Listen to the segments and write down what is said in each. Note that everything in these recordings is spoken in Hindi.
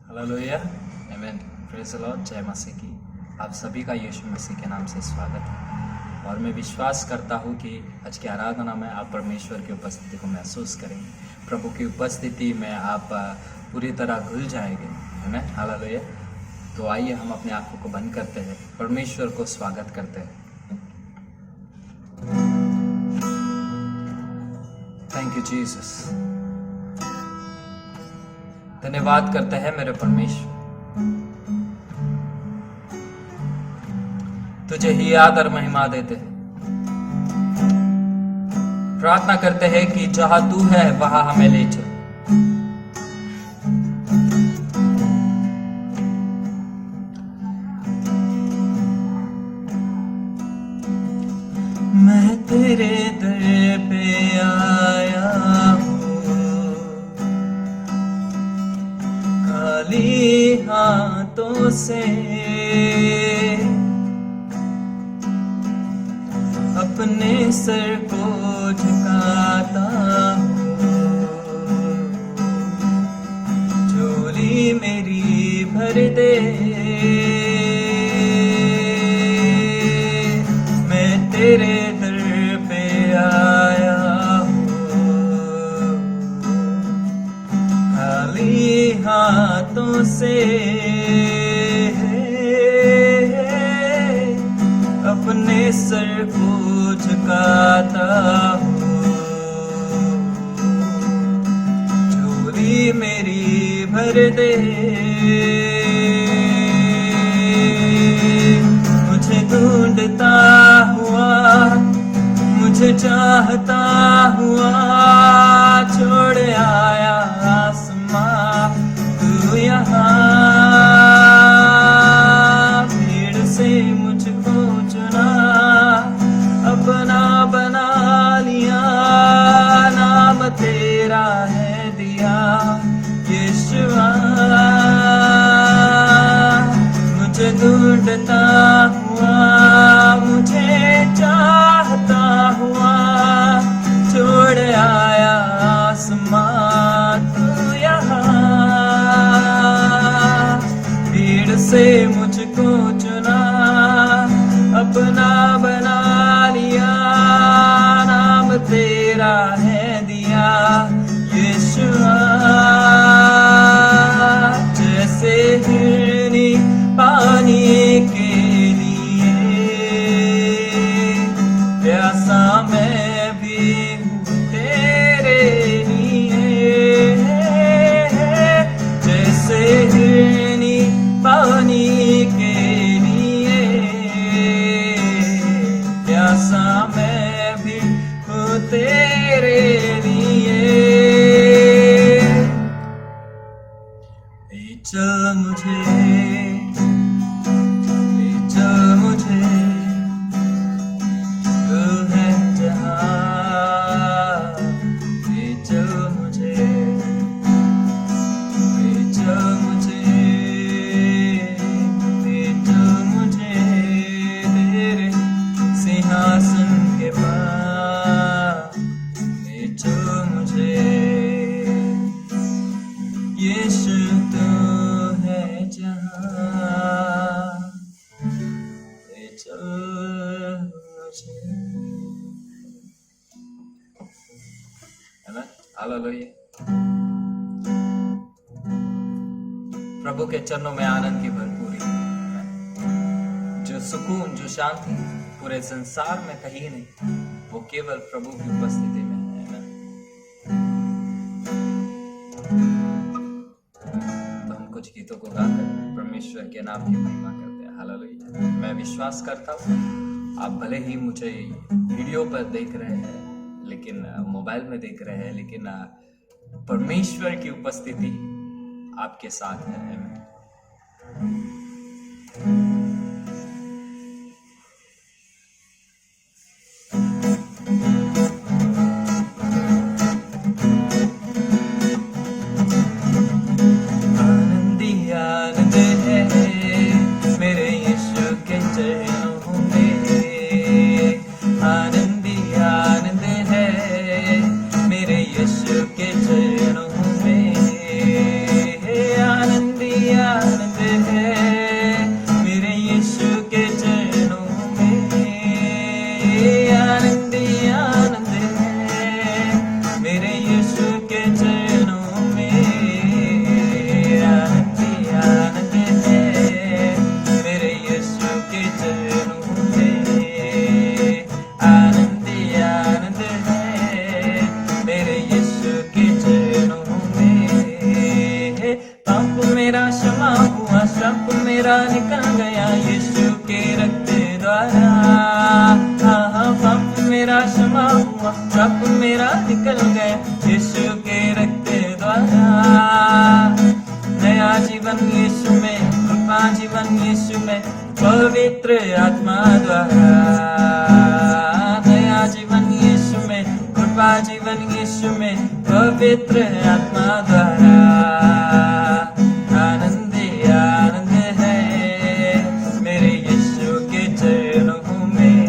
हालेलुया, आमीन, प्रेज़ द लॉर्ड। जय मसीह की। आप सभी का यीशु मसीह के नाम से स्वागत है और मैं विश्वास करता हूँ कि आज की आराधना में आप परमेश्वर की उपस्थिति को महसूस करेंगे। प्रभु की उपस्थिति में आप पूरी तरह घुल जाएंगे। आमीन, हालेलुया। तो आइए हम अपनी आंखों को बंद करते हैं, परमेश्वर को स्वागत करते हैं। Thank you Jesus. धन्यवाद करते हैं मेरे परमेश्वर, तुझे ही आदर महिमा देते हैं। प्रार्थना करते हैं कि जहां तू है वहां हमें ले चल। मैं तेरे दर पे आया हूँ, खाली हाथों से अपने सर को झुकाता हूँ। झोली मेरी भर दे, मैं तेरे दर पे आया हूँ, खाली हाथों से अपने सर को झुकाता हूँ। झोली मेरी भर दे, मुझे ढूंढता हुआ, मुझे चाहता हुआ छोड़ आया आसमां तू यहाँ। भीड़ से मुझको चुना, अपना बना लिया, नाम तेरा है दिया यीशुआ। मुझे ढूंढता हुआ, मुझे चाहता हुआ छोड़ आया आसमां तू यहाँ। भीड़ से मुझको चुना, अपना बना लिया, नाम तेरा है दिया यीशुआ। जैसे हिरनी पानी के लिए प्यासा मैं भी हूँ तेरे लिए। जैसे हिरनी पानी के लिए प्यासा मैं भी हूँ तेरे लिए। ले चल मुझे, ले चल मुझे, तू है जहाँ। ले चल मुझे, ले चल मुझे, ले चल मुझे तेरे सिंहासन के पास। ले चल मुझे, यीशु तू है जहाँ। ले चल मुझे। आमीन, हालेलुया। प्रभु के चरणों में आनंद की भरपूरी, जो सुकून, जो शांति पूरे संसार में कहीं नहीं, वो केवल प्रभु की उपस्थिति में है। तो हम कुछ गीतों को गाकर परमेश्वर के नाम की महिमा करते हैं। हालेलुया। मैं विश्वास करता हूँ आप भले ही मुझे वीडियो पर देख रहे हैं, लेकिन मोबाइल में देख रहे हैं, लेकिन परमेश्वर की उपस्थिति आपके साथ है। आनंदी आनंद है मेरे यीशु के चरणों में। आनंदी आनंद है मेरे यीशु के चरणों में। आनंदी मेरा निकल गया यीशु के रक्त द्वारा, पाप मेरा क्षमा हुआ, पाप मेरा निकल गया यीशु के रक्त द्वारा। नया जीवन यीशु में, कृपा जीवन यीशु में, पवित्र आत्मा द्वारा। नया जीवन यीशु में, कृपा जीवन यीशु में, पवित्र आत्मा द्वारा। आनंद आनंद है मेरे यीशु के चरणों में,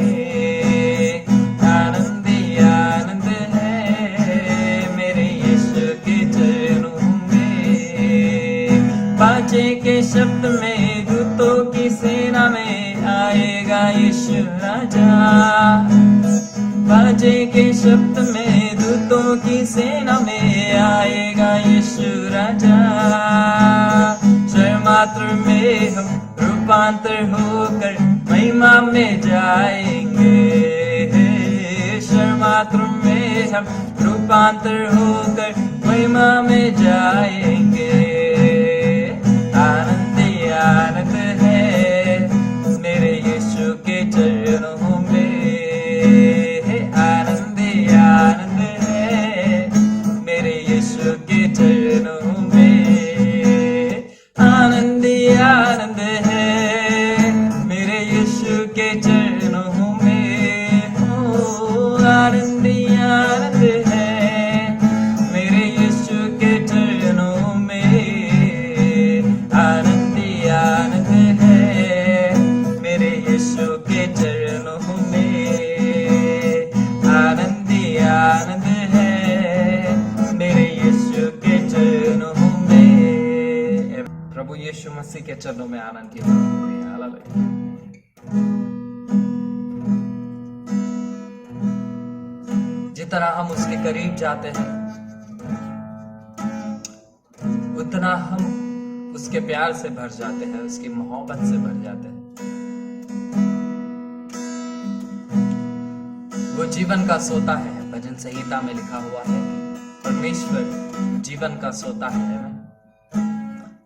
आनंद आनंद है मेरे यीशु के चरणों में। बाजे के शब्द में दूतों की सेना में आएगा यीशु राजा, बाजे के शब्द में दूतों की सेना में आएगा यीशु राजा। क्षण मात्र में हम रूपांतर होकर महिमा में जाएंगे, क्षण मात्र में हम रूपांतर होकर महिमा में जाएंगे। आनंद आनंद है मेरे यीशु के चरणों में, आनंद आनंद है मेरे यीशु के चरणों में, आनंद आनंद है मेरे यीशु के चरणों में। हो आनंद आनंद है मेरे यीशु के चरणों में, आनंद आनंद है मेरे यीशु के चरणों में, आनंद आनंद है मेरे यीशु के चरणों में। प्रभु यीशु मसीह के चरणों में आनंद की हालेलुया। जितना हम उसके करीब जाते हैं उतना हम उसके प्यार से भर जाते हैं, उसकी मोहब्बत से भर जाते हैं। वो जीवन का सोता है, भजन संहिता में लिखा हुआ है परमेश्वर जीवन का सोता है।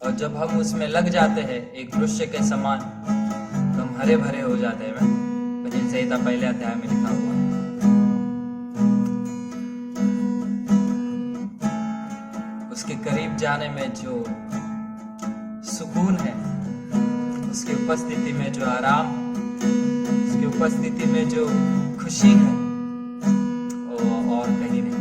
और जब हम उसमें लग जाते हैं एक वृक्ष के समान तो हम हरे भरे हो जाते हैं। भजन संहिता पहले अध्याय में लिखा हुआ है। उसके करीब जाने में जो सुकून है, उसकी उपस्थिति में जो आराम, उसकी उपस्थिति में जो खुशी है वो और कहीं नहीं।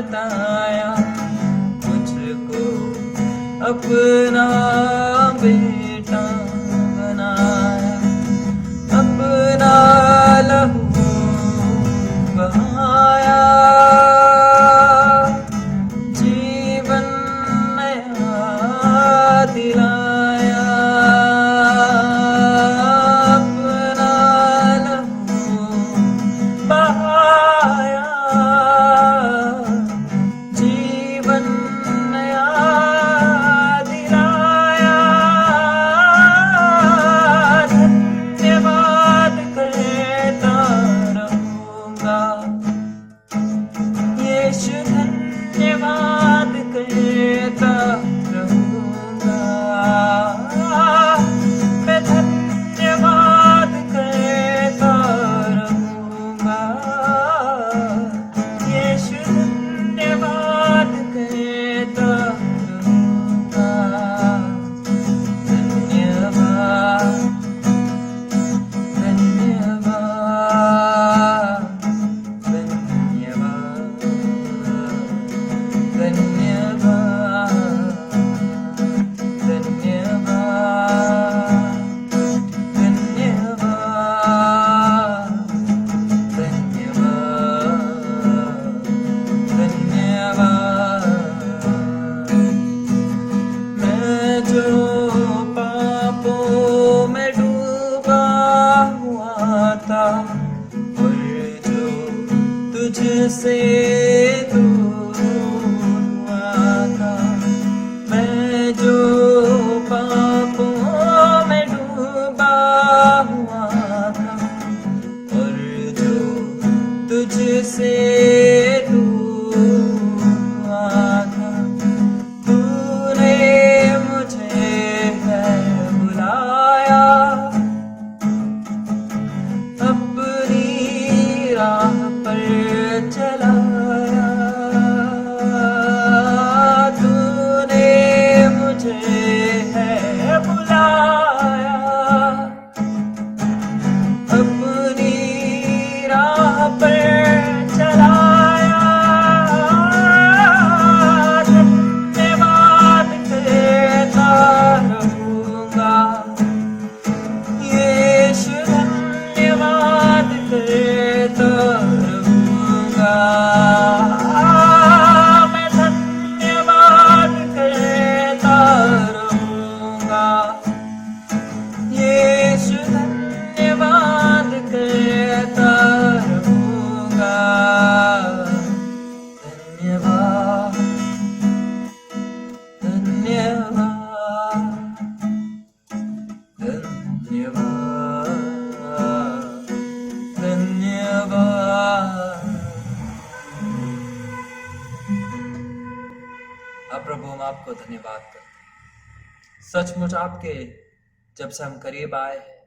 बताया, मुझको अपना बेटा बनाया, अपना लहू बहाया, जीवन नया दिलाया, अपना लहू बहाया, जीवन नया दिलाया। धन्यवाद कहता रहूंगा यीशु, धन्यवाद कहता रहूंगा, मैं धन्यवाद कहता रहूंगा यीशु, धन्यवाद कहता रहूंगा। धन्यवाद, धन्यवाद, धन्यवाद, धन्यवाद, धन्यवाद, धन्यवाद, धन्यवाद। मैं जो पापों में डूबा हुआ था और जो तुझसे दूर हुआ था, मैं जो पापों में डूबा हुआ था और जो तुझसे दूर हुआ था, तूने मुझे है बुलाया, अपनी राह पर चलाया, तूने मुझे है बुलाया, अपनी राह पर चलाया। धन्यवाद कहता रहूंगा यीशु, धन्यवाद कहता रहूंगा, मैं धन्यवाद कहता रहूंगा यीशु, धन्यवाद कहता रहूंगा। धन्यवाद, धन्यवाद, धन्यवाद, धन्यवाद। अब प्रभु हम आपको धन्यवाद करते हैं, सचमुच आपके जब से हम करीब आए हैं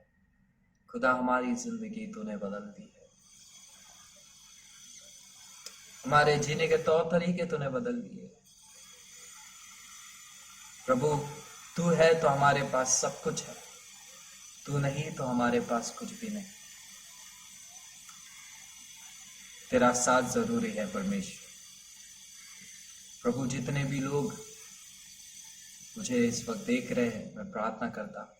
खुदा, हमारी जिंदगी तूने बदल दी है, हमारे जीने के तौर तरीके तूने बदल दिए। प्रभु तू है तो हमारे पास सब कुछ है, तू नहीं तो हमारे पास कुछ भी नहीं। तेरा साथ जरूरी है परमेश्वर। प्रभु जितने भी लोग मुझे इस वक्त देख रहे हैं, मैं प्रार्थना करता हूं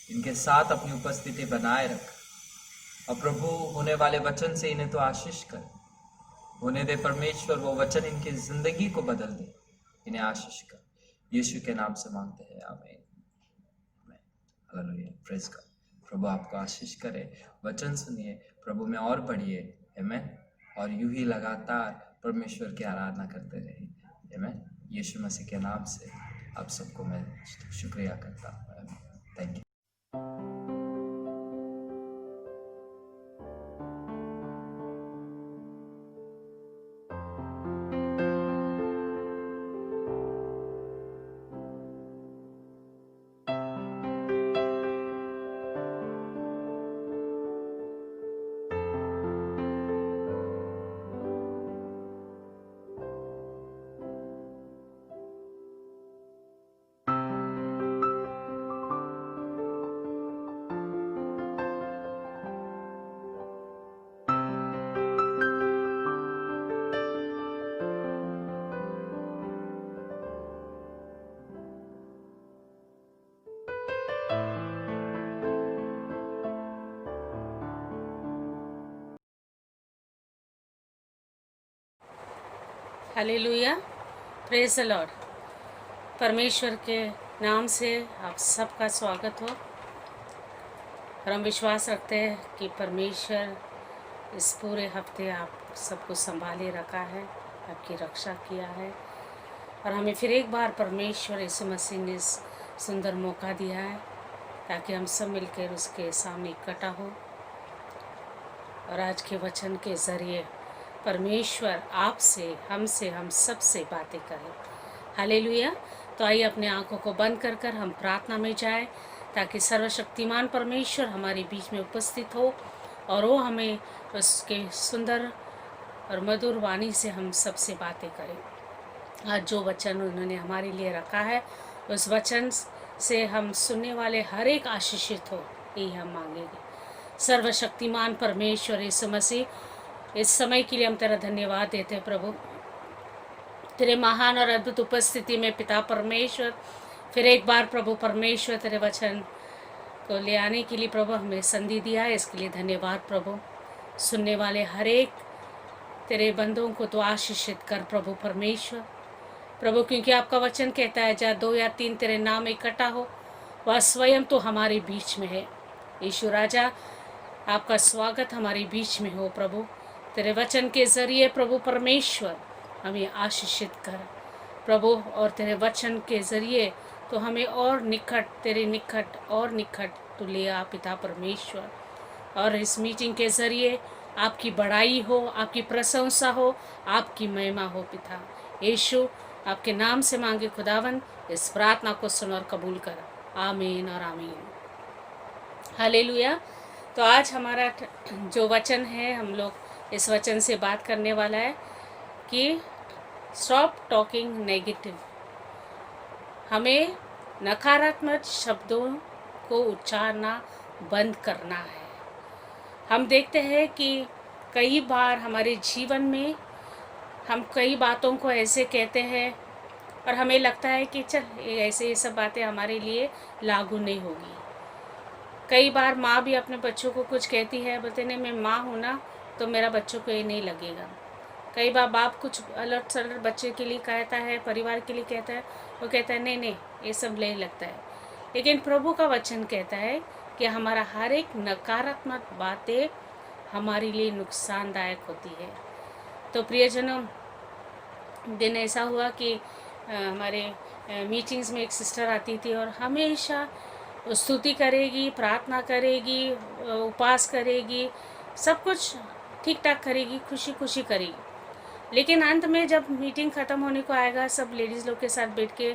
इनके साथ अपनी उपस्थिति बनाए रख, और प्रभु होने वाले वचन से इन्हें तो आशीष कर, होने दे परमेश्वर, वो वचन इनकी जिंदगी को बदल दे, इन्हें आशीष कर, यीशु के नाम से मांगते हैं, आमीन। Hallelujah, praise God. प्रभु आपको आशीष करे, वचन सुनिए, प्रभु में और बढ़िए, आमीन, और यूं ही लगातार परमेश्वर की आराधना करते रहिए, आमीन। यीशु मसीह के नाम से आप सबको मैं शुक्रिया करता हूँ, thank you. Hallelujah, praise the Lord. परमेश्वर के नाम से आप सबका स्वागत हो और हम विश्वास रखते हैं कि परमेश्वर इस पूरे हफ्ते आप सबको संभाले रखा है, आपकी रक्षा किया है और हमें फिर एक बार परमेश्वर यीशु मसीह ने इस सुंदर मौका दिया है ताकि हम सब मिलकर उसके सामने इकट्ठा हो और आज के वचन के ज़रिए परमेश्वर आपसे, हमसे, हम सब से बातें करें। हालेलुया। तो आइए अपने आंखों को बंद कर कर हम प्रार्थना में जाएं ताकि सर्वशक्तिमान परमेश्वर हमारे बीच में उपस्थित हो और वो हमें उसके सुंदर और मधुर वाणी से हम सब से बातें करें। आज जो वचन उन्होंने हमारे लिए रखा है उस वचन से हम सुनने वाले हर एक आशीषित हो, यही हम मांगेंगे। सर्वशक्तिमान परमेश्वर यीशु मसीह, इस समय के लिए हम तेरा धन्यवाद देते हैं प्रभु। तेरे महान और अद्भुत उपस्थिति में पिता परमेश्वर फिर एक बार प्रभु परमेश्वर तेरे वचन को ले आने के लिए प्रभु हमें संधि दिया है, इसके लिए धन्यवाद प्रभु। सुनने वाले हर एक तेरे बंदों को तो आशीषित कर प्रभु परमेश्वर। प्रभु क्योंकि आपका वचन कहता है जहाँ 2 या 3 तेरे नाम इकट्ठा हो वह स्वयं तो हमारे बीच में है। यीशु राजा, आपका स्वागत हमारे बीच में हो प्रभु। तेरे वचन के ज़रिए प्रभु परमेश्वर हमें आशीषित कर प्रभु, और तेरे वचन के ज़रिए तो हमें और निकट, तेरे निकट और निकट तो ले आ पिता परमेश्वर। और इस मीटिंग के ज़रिए आपकी बड़ाई हो, आपकी प्रशंसा हो, आपकी महिमा हो पिता यीशु। आपके नाम से मांगे खुदावन, इस प्रार्थना को सुन और कबूल कर। आमीन और आमीन। हालेलुया। तो आज हमारा जो वचन है, हम लोग इस वचन से बात करने वाला है कि स्टॉप टॉकिंग नेगेटिव। हमें नकारात्मक शब्दों को उच्चारना बंद करना है। हम देखते हैं कि कई बार हमारे जीवन में हम कई बातों को ऐसे कहते हैं और हमें लगता है कि चल ऐसे ये सब बातें हमारे लिए लागू नहीं होगी। कई बार माँ भी अपने बच्चों को कुछ कहती है, बोलते नहीं मैं माँ हूँ ना तो मेरा बच्चों को ये नहीं लगेगा। कई बार बाप कुछ अलट सलट बच्चे के लिए कहता है, परिवार के लिए कहता है, वो कहता है नहीं नहीं ये सब नहीं लगता है। लेकिन प्रभु का वचन कहता है कि हमारा हर एक नकारात्मक बातें हमारे लिए नुकसानदायक होती है। तो प्रियजनों, दिन ऐसा हुआ कि हमारे मीटिंग्स में एक सिस्टर आती थी और हमेशा स्तुति करेगी, प्रार्थना करेगी, उपवास करेगी, सब कुछ ठीक ठाक करेगी, खुशी खुशी करेगी। लेकिन अंत में जब मीटिंग ख़त्म होने को आएगा, सब लेडीज़ लोग के साथ बैठ के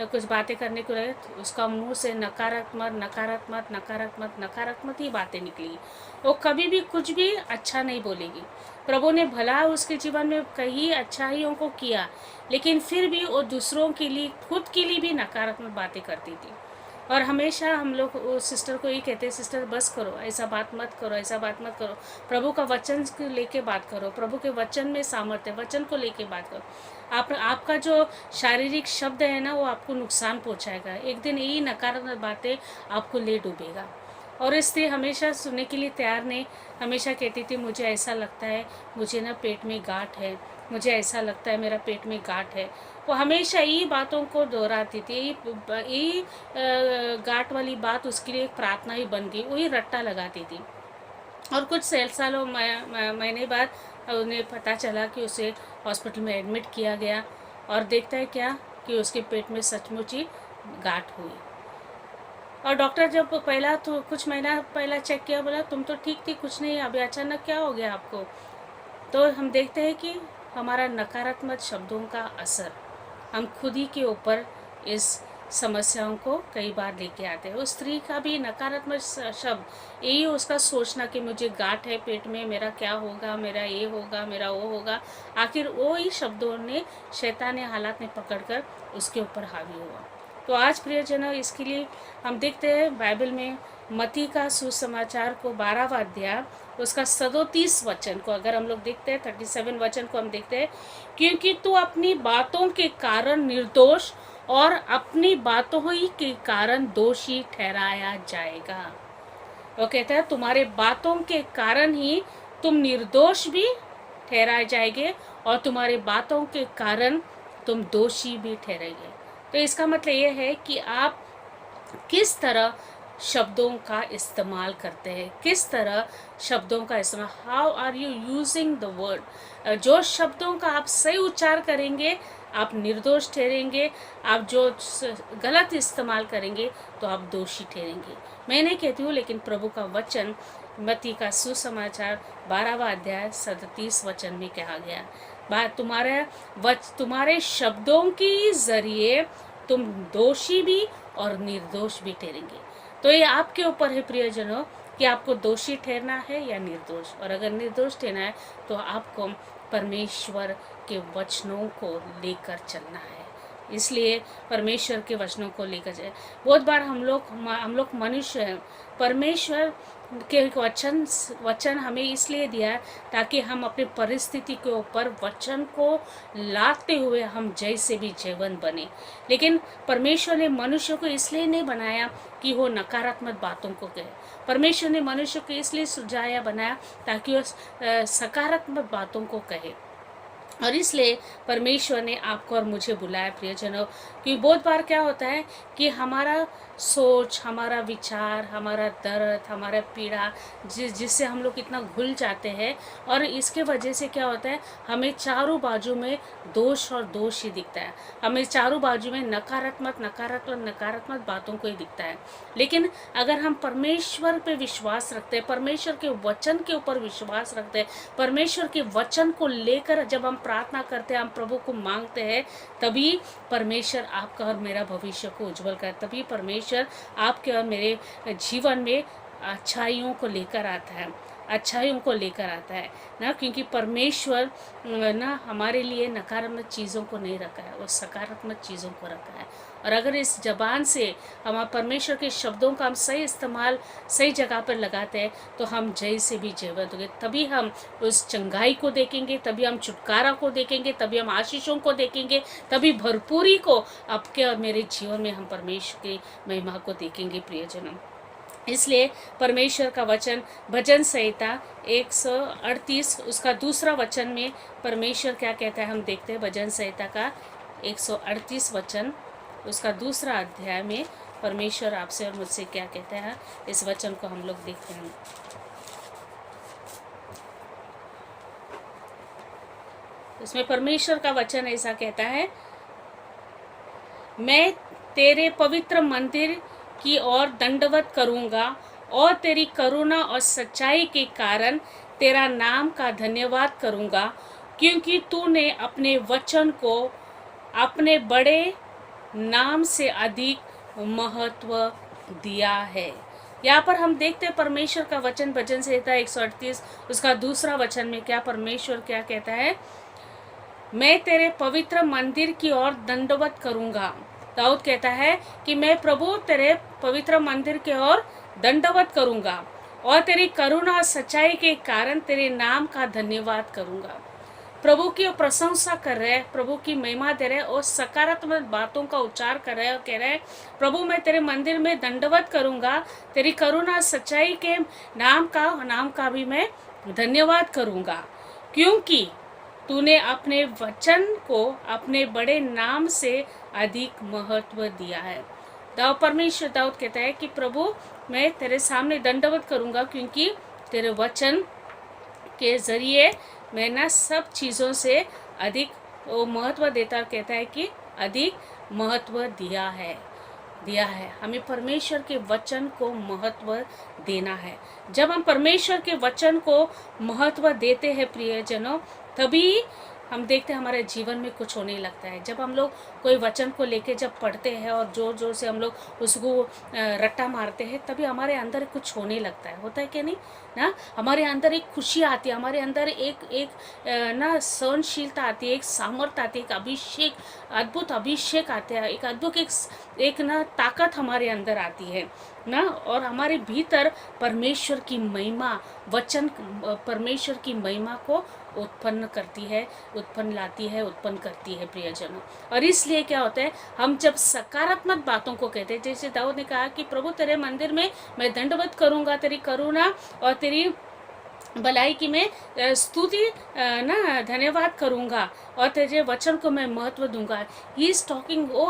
कुछ बातें करने को रहे, तो उसका मुंह से नकारात्मक नकारात्मक नकारात्मक नकारात्मक ही बातें निकली। वो कभी भी कुछ भी अच्छा नहीं बोलेगी। प्रभु ने भला उसके जीवन में कई अच्छाइयों को किया, लेकिन फिर भी वो दूसरों के लिए, खुद के लिए भी नकारात्मक बातें करती थी। और हमेशा हम लोग उस सिस्टर को ये कहते हैं, सिस्टर बस करो, ऐसा बात मत करो, ऐसा बात मत करो, प्रभु का वचन को लेके बात करो, प्रभु के वचन में सामर्थ्य, वचन को लेके बात करो। आपका जो शारीरिक शब्द है ना, वो आपको नुकसान पहुंचाएगा। एक दिन यही नकारात्मक बातें आपको ले डूबेगा। और इसलिए हमेशा सुनने के लिए तैयार नहीं, हमेशा कहती थी मुझे ऐसा लगता है, मुझे ना पेट में गांठ है, मुझे ऐसा लगता है मेरा पेट में गांठ है। वो हमेशा यही बातों को दोहराती थी। यही गांठ वाली बात उसके लिए एक प्रार्थना ही बन गई, वही रट्टा लगाती थी। और कुछ सालों महीने बाद उन्हें पता चला कि उसे हॉस्पिटल में एडमिट किया गया और देखता है क्या कि उसके पेट में सचमुच ही गांठ हुई। और डॉक्टर जब पहला तो कुछ महीना पहला चेक किया, बोला तुम तो ठीक थी, कुछ नहीं, अभी अचानक क्या हो गया आपको। तो हम देखते हैं कि हमारा नकारात्मक शब्दों का असर हम खुद ही के ऊपर इस समस्याओं को कई बार लेके आते हैं। उस स्त्री का भी नकारात्मक शब्द यही उसका सोचना कि मुझे गांठ है पेट में, मेरा क्या होगा, मेरा ये होगा, मेरा वो होगा। आखिर वो ही शब्दों ने, शैतानी हालात ने पकड़कर उसके ऊपर हावी हुआ। तो आज प्रियजनों, इसके लिए हम देखते हैं बाइबल में मत्ती का सुसमाचार को 12वां अध्याय उसका 37 वचन को अगर हम लोग देखते हैं, 37 वचन को हम देखते हैं, क्योंकि तू अपनी बातों के कारण निर्दोष और अपनी बातों ही के कारण दोषी ठहराया जाएगा। वो कहता है तुम्हारे बातों के कारण ही तुम निर्दोष भी ठहराए जाएंगे और तुम्हारे बातों के कारण तुम दोषी भी ठहरेंगे। तो इसका मतलब ये है कि आप किस तरह शब्दों का इस्तेमाल करते हैं, किस तरह शब्दों का इस्तेमाल, how are you using the word. जो शब्दों का आप सही उच्चार करेंगे आप निर्दोष ठहरेंगे, आप जो गलत इस्तेमाल करेंगे तो आप दोषी ठहरेंगे। मैं नहीं कहती हूँ, लेकिन प्रभु का वचन मत्ती का सुसमाचार 12वां अध्याय 37 वचन में कहा गया, बात तुम्हारे शब्दों के जरिए तुम दोषी भी और निर्दोष भी ठहरेंगे। तो ये आपके ऊपर है प्रियजनों कि आपको दोषी ठहरना है या निर्दोष। और अगर निर्दोष ठहरना है तो आपको परमेश्वर के वचनों को लेकर चलना है। इसलिए परमेश्वर के वचनों को लेकर जाए। बहुत बार हम लोग मनुष्य हैं, परमेश्वर के वचन हमें इसलिए दिया है ताकि हम अपनी परिस्थिति के ऊपर वचन को लाते हुए हम जैसे भी जीवन बने। लेकिन परमेश्वर ने मनुष्य को इसलिए नहीं बनाया कि वो नकारात्मक बातों को कहे। परमेश्वर ने मनुष्य को इसलिए सुझाया बनाया ताकि वो सकारात्मक बातों को कहे। और इसलिए परमेश्वर ने आपको और मुझे बुलाया प्रियजनों, कि बहुत बार क्या होता है कि हमारा सोच, हमारा विचार, हमारा दर्द, हमारा पीड़ा जिससे हम लोग इतना घुल जाते हैं, और इसके वजह से क्या होता है हमें चारों बाजू में दोष और दोष ही दिखता है। हमें चारों बाजू में नकारात्मक बातों को ही दिखता है। लेकिन अगर हम परमेश्वर पे विश्वास रखते हैं, परमेश्वर के वचन के ऊपर विश्वास रखते हैं, परमेश्वर के वचन को लेकर जब हम प्रार्थना करते हैं, हम प्रभु को मांगते हैं, तभी परमेश्वर आपका और मेरा भविष्य को उज्जवल करे। तभी परमेश्वर आपके और मेरे जीवन में अच्छाइयों को लेकर आता है, अच्छाइयों को लेकर आता है ना, क्योंकि परमेश्वर ना हमारे लिए नकारात्मक चीज़ों को नहीं रखा है, वो सकारात्मक चीज़ों को रखा है। और अगर इस जबान से हम परमेश्वर के शब्दों का हम सही इस्तेमाल सही जगह पर लगाते हैं तो हम जय से भी जीवित होंगे। तभी हम उस चंगाई को देखेंगे, तभी हम छुटकारा को देखेंगे, तभी हम आशीषों को देखेंगे, तभी भरपूरी को आपके और मेरे जीवन में हम परमेश्वर की महिमा को देखेंगे प्रियजनों। इसलिए परमेश्वर का वचन भजन संहिता 138 उसका दूसरा वचन में परमेश्वर क्या कहता है हम देखते हैं। भजन संहिता का 138 वचन उसका दूसरा अध्याय में परमेश्वर आपसे और मुझसे क्या कहता है, इस वचन को हम लोग देखते हैं। इसमें परमेश्वर का वचन ऐसा कहता है, मैं तेरे पवित्र मंदिर की ओर दंडवत करूंगा और तेरी करुणा और सच्चाई के कारण तेरा नाम का धन्यवाद करूंगा, क्योंकि तूने अपने वचन को अपने बड़े नाम से अधिक महत्व दिया है। यहाँ पर हम देखते हैं परमेश्वर का वचन भजन संहिता 138 उसका दूसरा वचन में क्या परमेश्वर क्या कहता है, मैं तेरे पवित्र मंदिर की ओर दंडवत करूंगा। दाऊद कहता है कि मैं प्रभु तेरे पवित्र मंदिर की ओर दंडवत करूंगा और तेरी करुणा और सच्चाई के कारण तेरे नाम का धन्यवाद करूंगा। प्रभु की प्रशंसा कर रहे हैं, प्रभु की महिमा दे रहे हैं और सकारात्मक बातों का उच्चार कर रहे हैं और कह रहे हैं, प्रभु मैं तेरे मंदिर में दंडवत करूंगा, तेरी करुणा सच्चाई के नाम का भी मैं धन्यवाद करूंगा, क्योंकि तूने अपने वचन को अपने बड़े नाम से अधिक महत्व दिया है। परमेश्वर दाऊद कहता है कि प्रभु मैं तेरे सामने दंडवत करूंगा, क्योंकि तेरे वचन के जरिए मैं ना सब चीज़ों से अधिक वो महत्व देता, कहता है कि अधिक महत्व दिया है। हमें परमेश्वर के वचन को महत्व देना है। जब हम परमेश्वर के वचन को महत्व देते हैं प्रियजनों, तभी हम देखते हैं हमारे जीवन में कुछ होने लगता है। जब हम लोग कोई वचन को लेके जब पढ़ते हैं और जोर जोर से हम लोग उसको रट्टा मारते हैं, तभी हमारे अंदर कुछ होने लगता है। होता है कि नहीं ना, हमारे अंदर एक खुशी आती है, हमारे अंदर एक ना सहनशीलता आती है, एक सामर्थ्य आती है, एक अभिषेक, अद्भुत अभिषेक आते हैं, एक अद्भुत एक ना ताकत हमारे अंदर आती है ना, और हमारे भीतर परमेश्वर की महिमा वचन परमेश्वर की महिमा को उत्पन्न करती है प्रियजनों। और इसलिए क्या होता है, हम जब सकारात्मक बातों को कहते हैं, जैसे दाऊद ने कहा कि प्रभु तेरे मंदिर में मैं दंडवत करूंगा, तेरी करुणा और तेरी भलाई की मैं स्तुति ना धन्यवाद करूँगा और तेरे वचन को मैं महत्व दूंगा। ही इज टॉकिंग, वो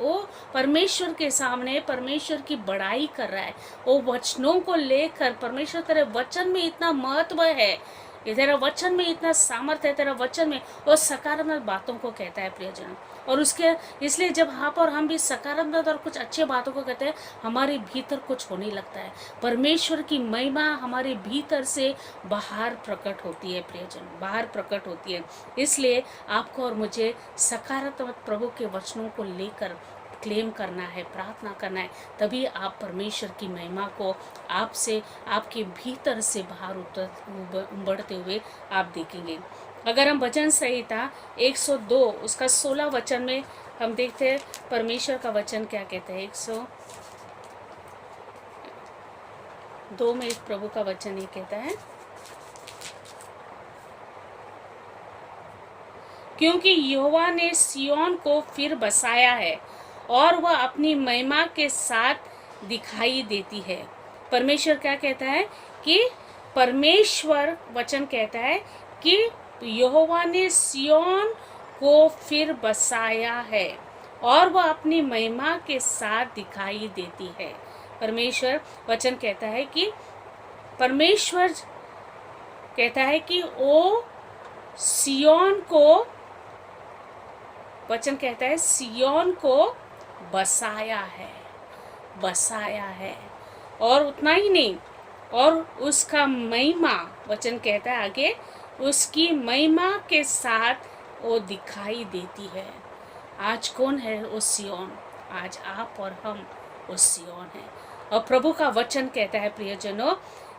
वो परमेश्वर के सामने परमेश्वर की बड़ाई कर रहा है। वो वचनों को लेकर, परमेश्वर तेरे वचन में इतना महत्व है, तेरा वचन में इतना सामर्थ्य है, तेरा वचन में, और सकारात्मक बातों को कहता है प्रियजन। और उसके इसलिए जब आप और हम भी सकारात्मक और कुछ अच्छे बातों को कहते हैं, हमारे भीतर कुछ होने लगता है। परमेश्वर की महिमा हमारे भीतर से बाहर प्रकट होती है प्रियजन, बाहर प्रकट होती है। इसलिए आपको और मुझे सकारात्मक प्रभु के वचनों को लेकर क्लेम करना है, प्रार्थना करना है, तभी आप परमेश्वर की महिमा को आपसे, आपके भीतर से बाहर उबड़ते हुए आप देखेंगे। अगर हम भजन संहिता 102 उसका 16 वचन में हम देखते हैं परमेश्वर का वचन क्या कहते हैं। 102 में एक प्रभु का वचन ये कहता है, क्योंकि यहोवा ने सिय्योन को फिर बसाया है और वह अपनी महिमा के साथ दिखाई देती है। परमेश्वर क्या कहता है कि परमेश्वर वचन कहता है कि यहोवा ने सिय्योन को फिर बसाया है और वह अपनी महिमा के साथ दिखाई देती है। परमेश्वर वचन कहता है कि परमेश्वर कहता है कि वो सिय्योन को, वचन कहता है सिय्योन को बसाया है, बसाया है। और उतना ही नहीं, और उसका महिमा, वचन कहता है आगे, उसकी महिमा के साथ वो दिखाई देती है। आज कौन है वो सिय्योन? आज आप और हम वो सिय्योन हैं। और प्रभु का वचन कहता है प्रियजनों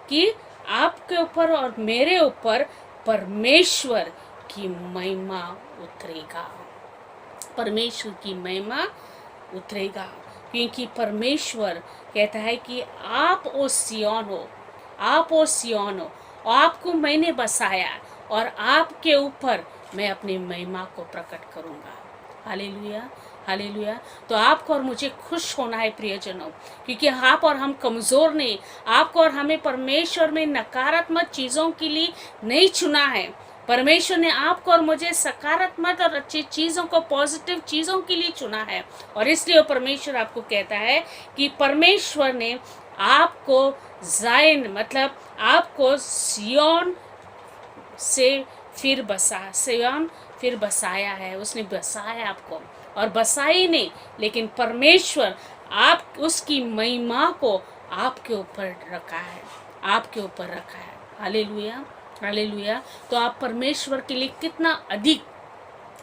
कि आपके ऊपर और मेरे ऊपर परमेश्वर की महिमा उतरेगा, परमेश्वर की महिमा उतरेगा। क्योंकि परमेश्वर कहता है कि आप ओ सिय्योन हो, आप ओ सिय्योन हो, आपको मैंने बसाया और आपके ऊपर मैं अपनी महिमा को प्रकट करूँगा। Hallelujah, hallelujah. तो आपको और मुझे खुश होना है प्रियजनों, क्योंकि आप और हम कमज़ोर नहीं, आपको और हमें परमेश्वर में नकारात्मक चीज़ों के लिए नहीं चुना है। परमेश्वर ने आपको और मुझे सकारात्मक और अच्छी चीज़ों को, पॉजिटिव चीज़ों के लिए चुना है। और इसलिए परमेश्वर आपको कहता है कि परमेश्वर ने आपको ज़ायन, मतलब आपको सिय्योन से फिर सिय्योन फिर बसाया है। उसने बसाया आपको, और बसाई नहीं, लेकिन परमेश्वर आप उसकी महिमा को आपके ऊपर रखा है, आपके ऊपर रखा है। Hallelujah, hallelujah. तो आप परमेश्वर के लिए कितना अधिक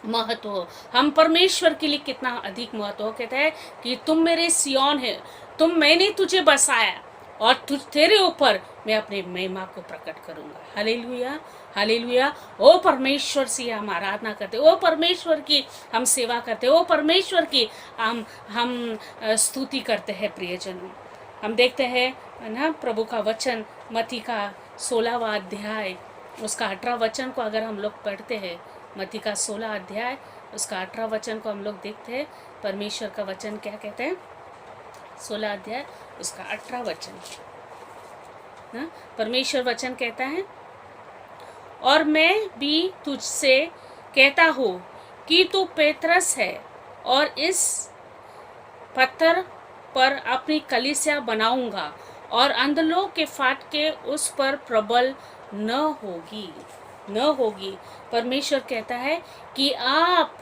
महत्व हो, हम परमेश्वर के लिए कितना अधिक महत्व हो। कहता है कि तुम मेरे सिय्योन है, मैंने तुझे बसाया और तेरे ऊपर मैं अपने महिमा को प्रकट करूंगा। Hallelujah, hallelujah. ओ परमेश्वर से हम आराधना करते, ओ परमेश्वर की हम सेवा करते, ओ परमेश्वर की हम स्तुति करते हैं प्रियजनों। हम देखते हैं ना प्रभु का वचन, मत्ती का 16वां अध्याय उसका 18 वचन को अगर हम लोग पढ़ते हैं, मत्ती का 16 अध्याय उसका 18 वचन को हम लोग देखते हैं, परमेश्वर का वचन क्या कहते हैं। 16 अध्याय उसका 18 वचन ना, परमेश्वर वचन कहता है, और मैं भी तुझसे कहता हूँ कि तू पेत्रस है और इस पत्थर पर अपनी कलीसिया बनाऊंगा और अंधलोक के फाटके उस पर प्रबल न होगी, न होगी। परमेश्वर कहता है कि आप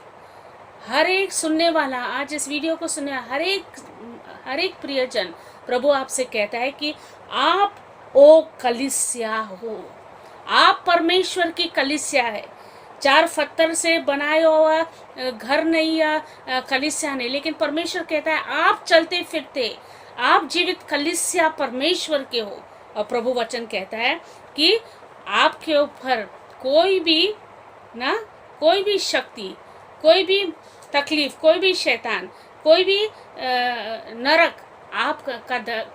हर एक सुनने वाला, आज इस वीडियो को सुनने हर एक प्रियजन, प्रभु आपसे कहता है कि आप ओ कलीसिया हो, आप परमेश्वर की कलीसिया है। 4 पत्थर से बनाया हुआ घर नहीं या कलीसिया नहीं, लेकिन परमेश्वर कहता है आप चलते फिरते, आप जीवित कलीसिया परमेश्वर के हो। और प्रभु वचन कहता है कि आपके ऊपर कोई भी शक्ति, कोई भी तकलीफ, कोई भी शैतान, कोई भी नरक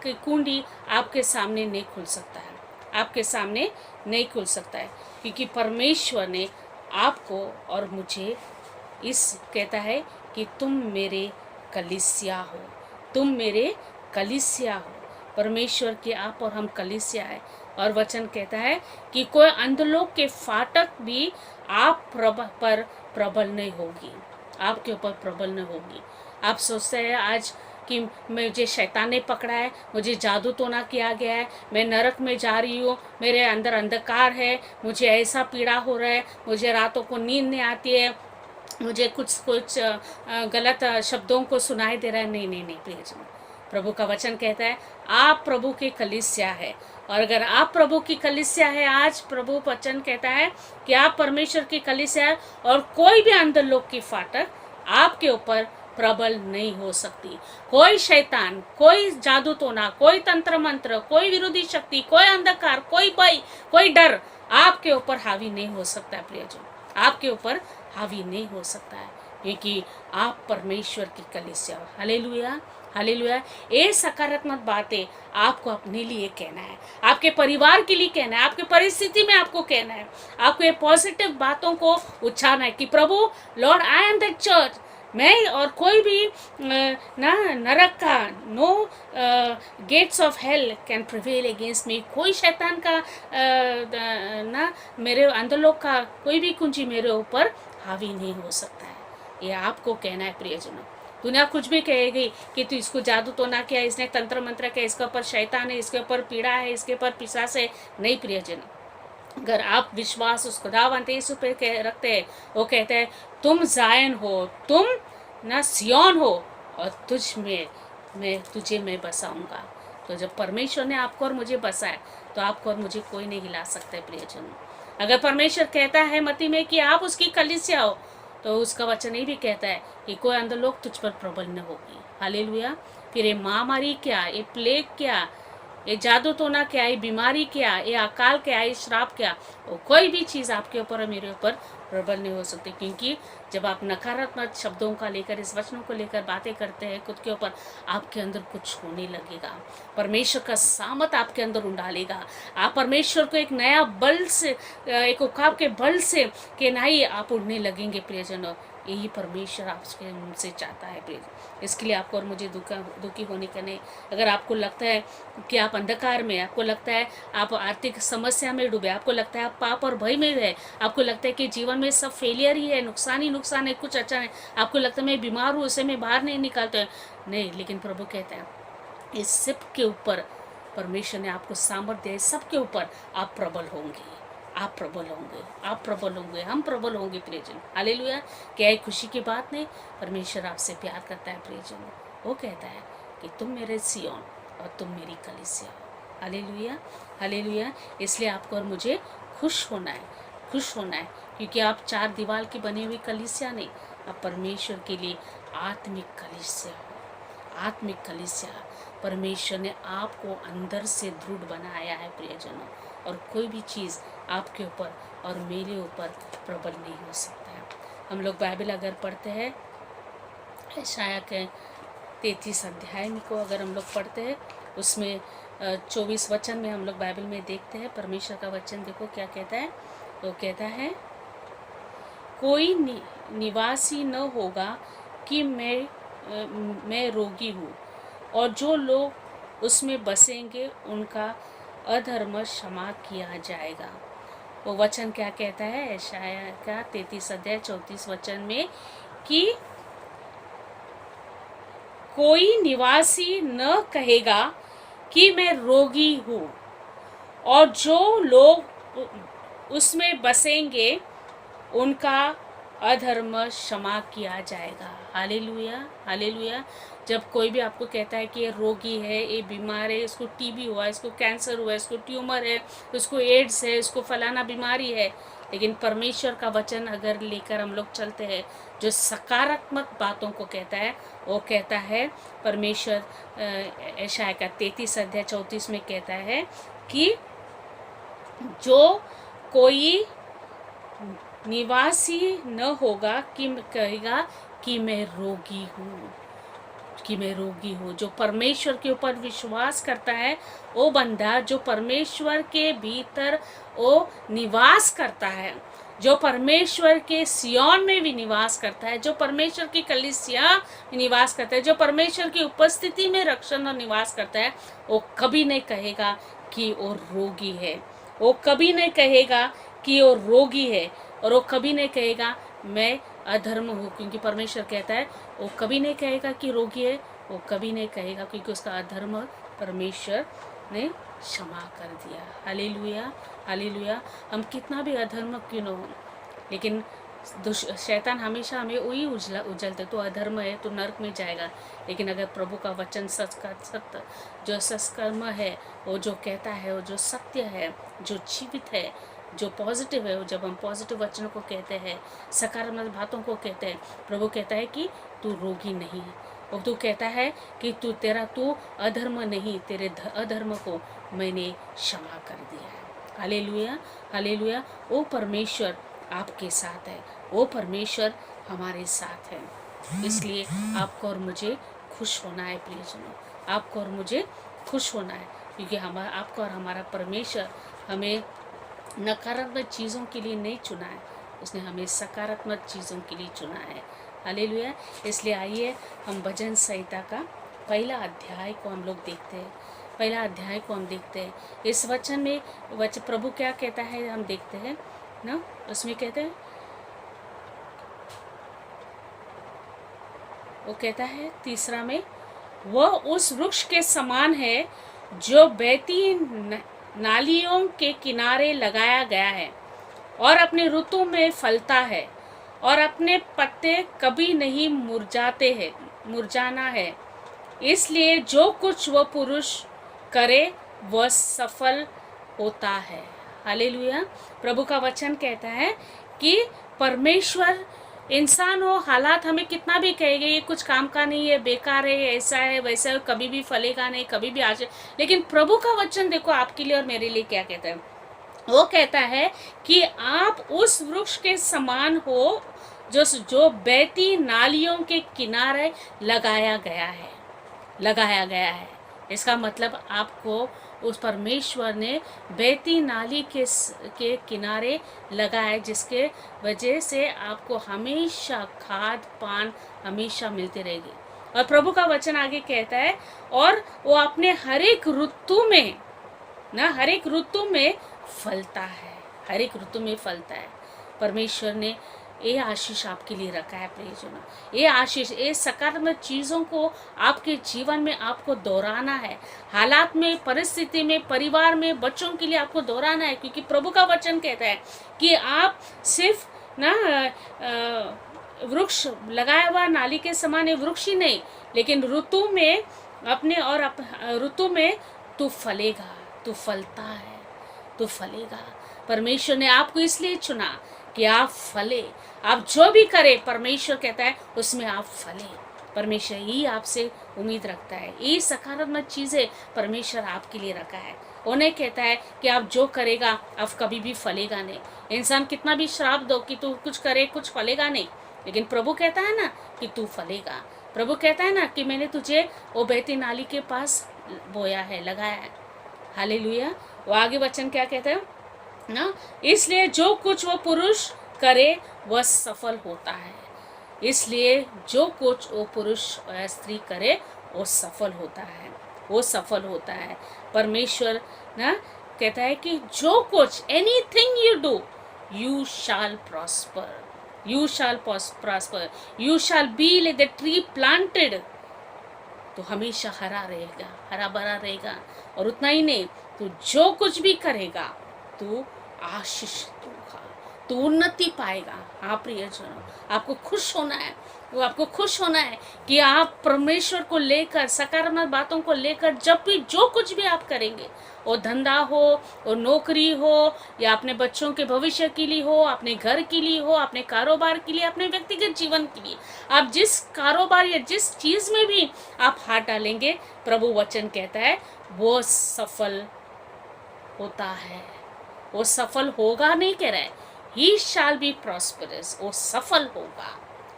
की कुंडी आपके सामने नहीं खुल सकता है, आपके सामने नहीं खुल सकता है। क्योंकि परमेश्वर ने आपको और मुझे कहता है कि तुम मेरे कलीसिया हो, तुम मेरे कलीसिया हो। परमेश्वर की आप और हम कलीसिया है, और वचन कहता है कि कोई अंधलोक के फाटक भी आप पर प्रबल नहीं होगी, आपके ऊपर प्रबल नहीं होगी। आप सोचते हैं आज कि मुझे शैतान ने पकड़ा है, मुझे जादू टोना किया गया है, मैं नरक में जा रही हूँ, मेरे अंदर अंधकार है, मुझे ऐसा पीड़ा हो रहा है, मुझे रातों को नींद नहीं आती है, मुझे कुछ गलत शब्दों को सुनाई दे रहा है। नहीं नहीं नहीं प्रियजन, प्रभु का वचन कहता है आप प्रभु की कलीसिया है, और अगर आप प्रभु की कलीसिया है, आज प्रभु वचन कहता है कि आप परमेश्वर की कलीसिया है, और कोई भी अंधलोक की फाटक आपके ऊपर प्रबल नहीं हो सकती। कोई शैतान, कोई जादू टोना, कोई तंत्र मंत्र, कोई विरोधी शक्ति, कोई अंधकार, कोई भय, कोई डर आपके ऊपर हावी नहीं हो सकता है प्रियजन, आपके ऊपर हावी नहीं हो सकता है, क्योंकि आप परमेश्वर की कलीसिया हो। Hallelujah hallelujah. ये सकारात्मक बातें आपको अपने लिए कहना है, आपके परिवार के लिए कहना है, आपकी परिस्थिति में आपको कहना है, आपको ये पॉजिटिव बातों को उछालना है कि प्रभु Lord I am the church, मैं और कोई भी ना नरक का no gates of hell can prevail against me, कोई शैतान का ना मेरे अंदरलोक का कोई भी कुंजी मेरे ऊपर हावी नहीं हो सकता है। ये आपको कहना है प्रियजनों। दुनिया कुछ भी कहेगी कि तू इसको जादू तो ना किया, इसने तंत्र मंत्र किया, इसके ऊपर शैतान है, इसके ऊपर पीड़ा है, इसके ऊपर पिशाच है। नहीं प्रियजन, अगर आप विश्वास उस खुदावंत यीशु पे रखते हैं, वो कहते हैं तुम जायन हो, तुम ना सियोन हो, और तुझे मैं बसाऊंगा। तो जब परमेश्वर ने आपको और मुझे बसाया, तो आपको और मुझे कोई नहीं हिला सकता है प्रियजन। अगर परमेश्वर कहता है मत्ती में कि आप उसकी कलीसिया हो, तो उसका वचन ये भी कहता है कि कोई अंधलोक तुझ पर प्रबल न होगी। हालेलुया। फिर ये महामारी क्या, ये प्लेग क्या, ये जादू टोना क्या, ये बीमारी क्या, ये अकाल क्या, ये श्राप क्या, वो कोई भी चीज़ आपके ऊपर और मेरे ऊपर प्रबल नहीं हो सकती। क्योंकि जब आप नकारात्मक शब्दों का लेकर, इस वचनों को लेकर बातें करते हैं खुद के ऊपर, आपके अंदर कुछ होने लगेगा। परमेश्वर का सामत आपके अंदर उंडालेगा। आप परमेश्वर को एक नया बल से, एक उकाब के बल से के नहीं आप उड़ने लगेंगे प्रियजनों। यही परमेश्वर आपसे मुझसे चाहता है प्रियजन। इसके लिए आपको और मुझे दुखी होने का नहीं। अगर आपको लगता है कि आप अंधकार में, आपको लगता है आप आर्थिक समस्या में डूबे, आपको लगता है आप पाप और भय में है, आपको लगता है कि जीवन में सब फेलियर ही है, नुकसान ही नुकसान है, कुछ अच्छा नहीं, आपको लगता है मैं बीमार हूँ, उसे मैं बाहर नहीं निकालता नहीं, लेकिन प्रभु कहता है इस सब के ऊपर परमेश्वर ने आपको सामर्थ्य दिया, सबके ऊपर आप प्रबल होंगे, आप प्रबल होंगे, आप प्रबल होंगे, हम प्रबल होंगे प्रियजन। हालेलुया। क्या एक खुशी की बात नहीं? परमेश्वर आपसे प्यार करता है प्रियजन। वो कहता है कि तुम मेरे सियोन और तुम मेरी कलीसिया हो। Hallelujah hallelujah. इसलिए आपको और मुझे खुश होना है, खुश होना है, क्योंकि आप चार दीवार की बनी हुई कलीसिया नहीं, आप परमेश्वर के लिए आत्मिक कलीसिया हो। आत्मिक कलीसिया, परमेश्वर ने आपको अंदर से दृढ़ बनाया है प्रियजनों, और कोई भी चीज़ आपके ऊपर और मेरे ऊपर प्रबल नहीं हो सकता है। हम लोग बाइबल अगर पढ़ते हैं, यशायाह के 33 अध्याय को अगर हम लोग पढ़ते हैं, उसमें 24 वचन में हम लोग बाइबल में देखते हैं परमेश्वर का वचन। देखो क्या कहता है। तो कहता है कोई निवासी न होगा कि मैं रोगी हूँ, और जो लोग उसमें बसेंगे उनका अधर्म क्षमा किया जाएगा। वो वचन क्या कहता है यशायाह का 33 अध्याय 34 वचन में कि कोई निवासी न कहेगा कि मैं रोगी हूँ, और जो लोग उसमें बसेंगे उनका अधर्म क्षमा किया जाएगा। Hallelujah hallelujah. जब कोई भी आपको कहता है कि ये रोगी है, ये बीमार है, इसको टीबी हुआ है, इसको कैंसर हुआ है, इसको ट्यूमर है, इसको एड्स है, इसको फलाना बीमारी है, लेकिन परमेश्वर का वचन अगर लेकर हम लोग चलते हैं जो सकारात्मक बातों को कहता है, वो कहता है परमेश्वर यशायाह का 33 अध्याय 34 में कहता है कि जो कोई निवासी न होगा कि कहेगा कि मैं रोगी हूँ, कि मैं रोगी हूँ। जो परमेश्वर के ऊपर विश्वास करता है, वो बंदा जो परमेश्वर के भीतर वो निवास करता है, जो परमेश्वर के सिय्योन में भी निवास करता है, जो परमेश्वर की कलीसिया में निवास करता है, जो परमेश्वर की उपस्थिति में रक्षण और निवास करता है, वो कभी नहीं कहेगा कि वो रोगी है, वो कभी नहीं कहेगा कि वो रोगी है, और वो कभी नहीं कहेगा मैं अधर्म हूँ, क्योंकि परमेश्वर कहता है वो कभी नहीं कहेगा कि रोगी है, वो कभी नहीं कहेगा, क्योंकि उसका अधर्म परमेश्वर ने क्षमा कर दिया। Hallelujah, hallelujah. हम कितना भी अधर्म क्यों न हो, लेकिन शैतान हमेशा हमें वही उजलते, तो अधर्म है तो नरक में जाएगा। लेकिन अगर प्रभु का वचन सत्य जो सत्कर्म है, वो जो कहता है, वो जो सत्य है, जो जीवित है, जो पॉजिटिव है, जब हम पॉजिटिव वचनों को कहते हैं, सकारात्मक बातों को कहते हैं, प्रभु कहता है कि तू रोगी नहीं है, और तू कहता है कि तू अधर्म नहीं, तेरे अधर्म को मैंने क्षमा कर दिया है। Hallelujah, hallelujah. वो परमेश्वर आपके साथ है, वो परमेश्वर हमारे साथ है। इसलिए आपको और मुझे खुश होना है प्रियजनों, आपको और मुझे खुश होना है, क्योंकि आपका और हमारा परमेश्वर हमें नकारात्मक चीज़ों के लिए नहीं चुना है, उसने हमें सकारात्मक चीज़ों के लिए चुना है। हालेलुया। इसलिए आइए हम भजन संहिता का पहला अध्याय को हम लोग देखते हैं, पहला अध्याय को हम देखते हैं। इस वचन में प्रभु क्या कहता है हम देखते हैं ना। उसमें कहते हैं, वो कहता है तीसरा में, वह उस वृक्ष के समान है जो बहती नालियों के किनारे लगाया गया है और अपने ऋतु में फलता है और अपने पत्ते कभी नहीं मुरझाना है। इसलिए जो कुछ वह पुरुष करे वह सफल होता है। हालेलुया। प्रभु का वचन कहता है कि परमेश्वर, इंसान हो, हालात हमें कितना भी कहेंगे ये कुछ काम का नहीं है, बेकार है, ऐसा है, वैसा है, कभी भी फलेगा नहीं, कभी भी आज, लेकिन प्रभु का वचन देखो आपके लिए और मेरे लिए क्या कहता है। वो कहता है कि आप उस वृक्ष के समान हो जो बहती नालियों के किनारे लगाया गया है। इसका मतलब आपको उस परमेश्वर ने बहती नाली के किनारे लगाया, जिसके वजह से आपको हमेशा खाद पान हमेशा मिलती रहेगी। और प्रभु का वचन आगे कहता है, और वो अपने हर एक ऋतु में फलता है, हर एक ऋतु में फलता है। परमेश्वर ने ये आशीष आपके लिए रखा है प्रियजनों, ये आशीष, ये सकारात्मक चीज़ों को आपके जीवन में आपको दोहराना है, हालात में, परिस्थिति में, परिवार में, बच्चों के लिए आपको दोहराना है, क्योंकि प्रभु का वचन कहता है कि आप सिर्फ वृक्ष लगाया हुआ नाली के समान वृक्ष ही नहीं, लेकिन ऋतु में अपने और ऋतु में तू फलेगा, तू फलता है, तू फलेगा। परमेश्वर ने आपको इसलिए चुना कि आप फले, आप जो भी करें परमेश्वर कहता है उसमें आप फले। परमेश्वर ही आपसे उम्मीद रखता है, ये सकारात्मक चीज़ें परमेश्वर आपके लिए रखा है। उन्हें कहता है कि आप जो करेगा आप कभी भी फलेगा नहीं। इंसान कितना भी श्राप दो कि तू कुछ करे, कुछ फलेगा नहीं, लेकिन प्रभु कहता है ना कि तू फलेगा। प्रभु कहता है ना कि मैंने तुझे वो बहती नाली के पास बोया है, लगाया है। हालेलुया। वो आगे वचन क्या कहता है ना, इसलिए जो कुछ वो पुरुष करे वह सफल होता है। इसलिए जो कुछ वो पुरुष या स्त्री करे वो सफल होता है, वो सफल होता है। परमेश्वर ना कहता है कि जो कुछ, anything you do you shall prosper, you shall prosper, you shall be like the tree planted, तो हमेशा हरा रहेगा, हरा भरा रहेगा। और उतना ही नहीं, तू जो कुछ भी करेगा तू आशीष होगा, तू उन्नति पाएगा। हाँ प्रियजनों, आपको खुश होना है, वो आपको खुश होना है कि आप परमेश्वर को लेकर, सकारात्मक बातों को लेकर जब भी जो कुछ भी आप करेंगे, वो धंधा हो, वो नौकरी हो, या अपने बच्चों के भविष्य के लिए हो, अपने घर के लिए हो, अपने कारोबार के लिए, अपने व्यक्तिगत जीवन के लिए, आप जिस कारोबार या जिस चीज़ में भी आप हाथ डालेंगे, प्रभु वचन कहता है वो सफल होता है। वो सफल होगा नहीं कह रहा है, ही शैल बी प्रॉस्परस, वो सफल होगा,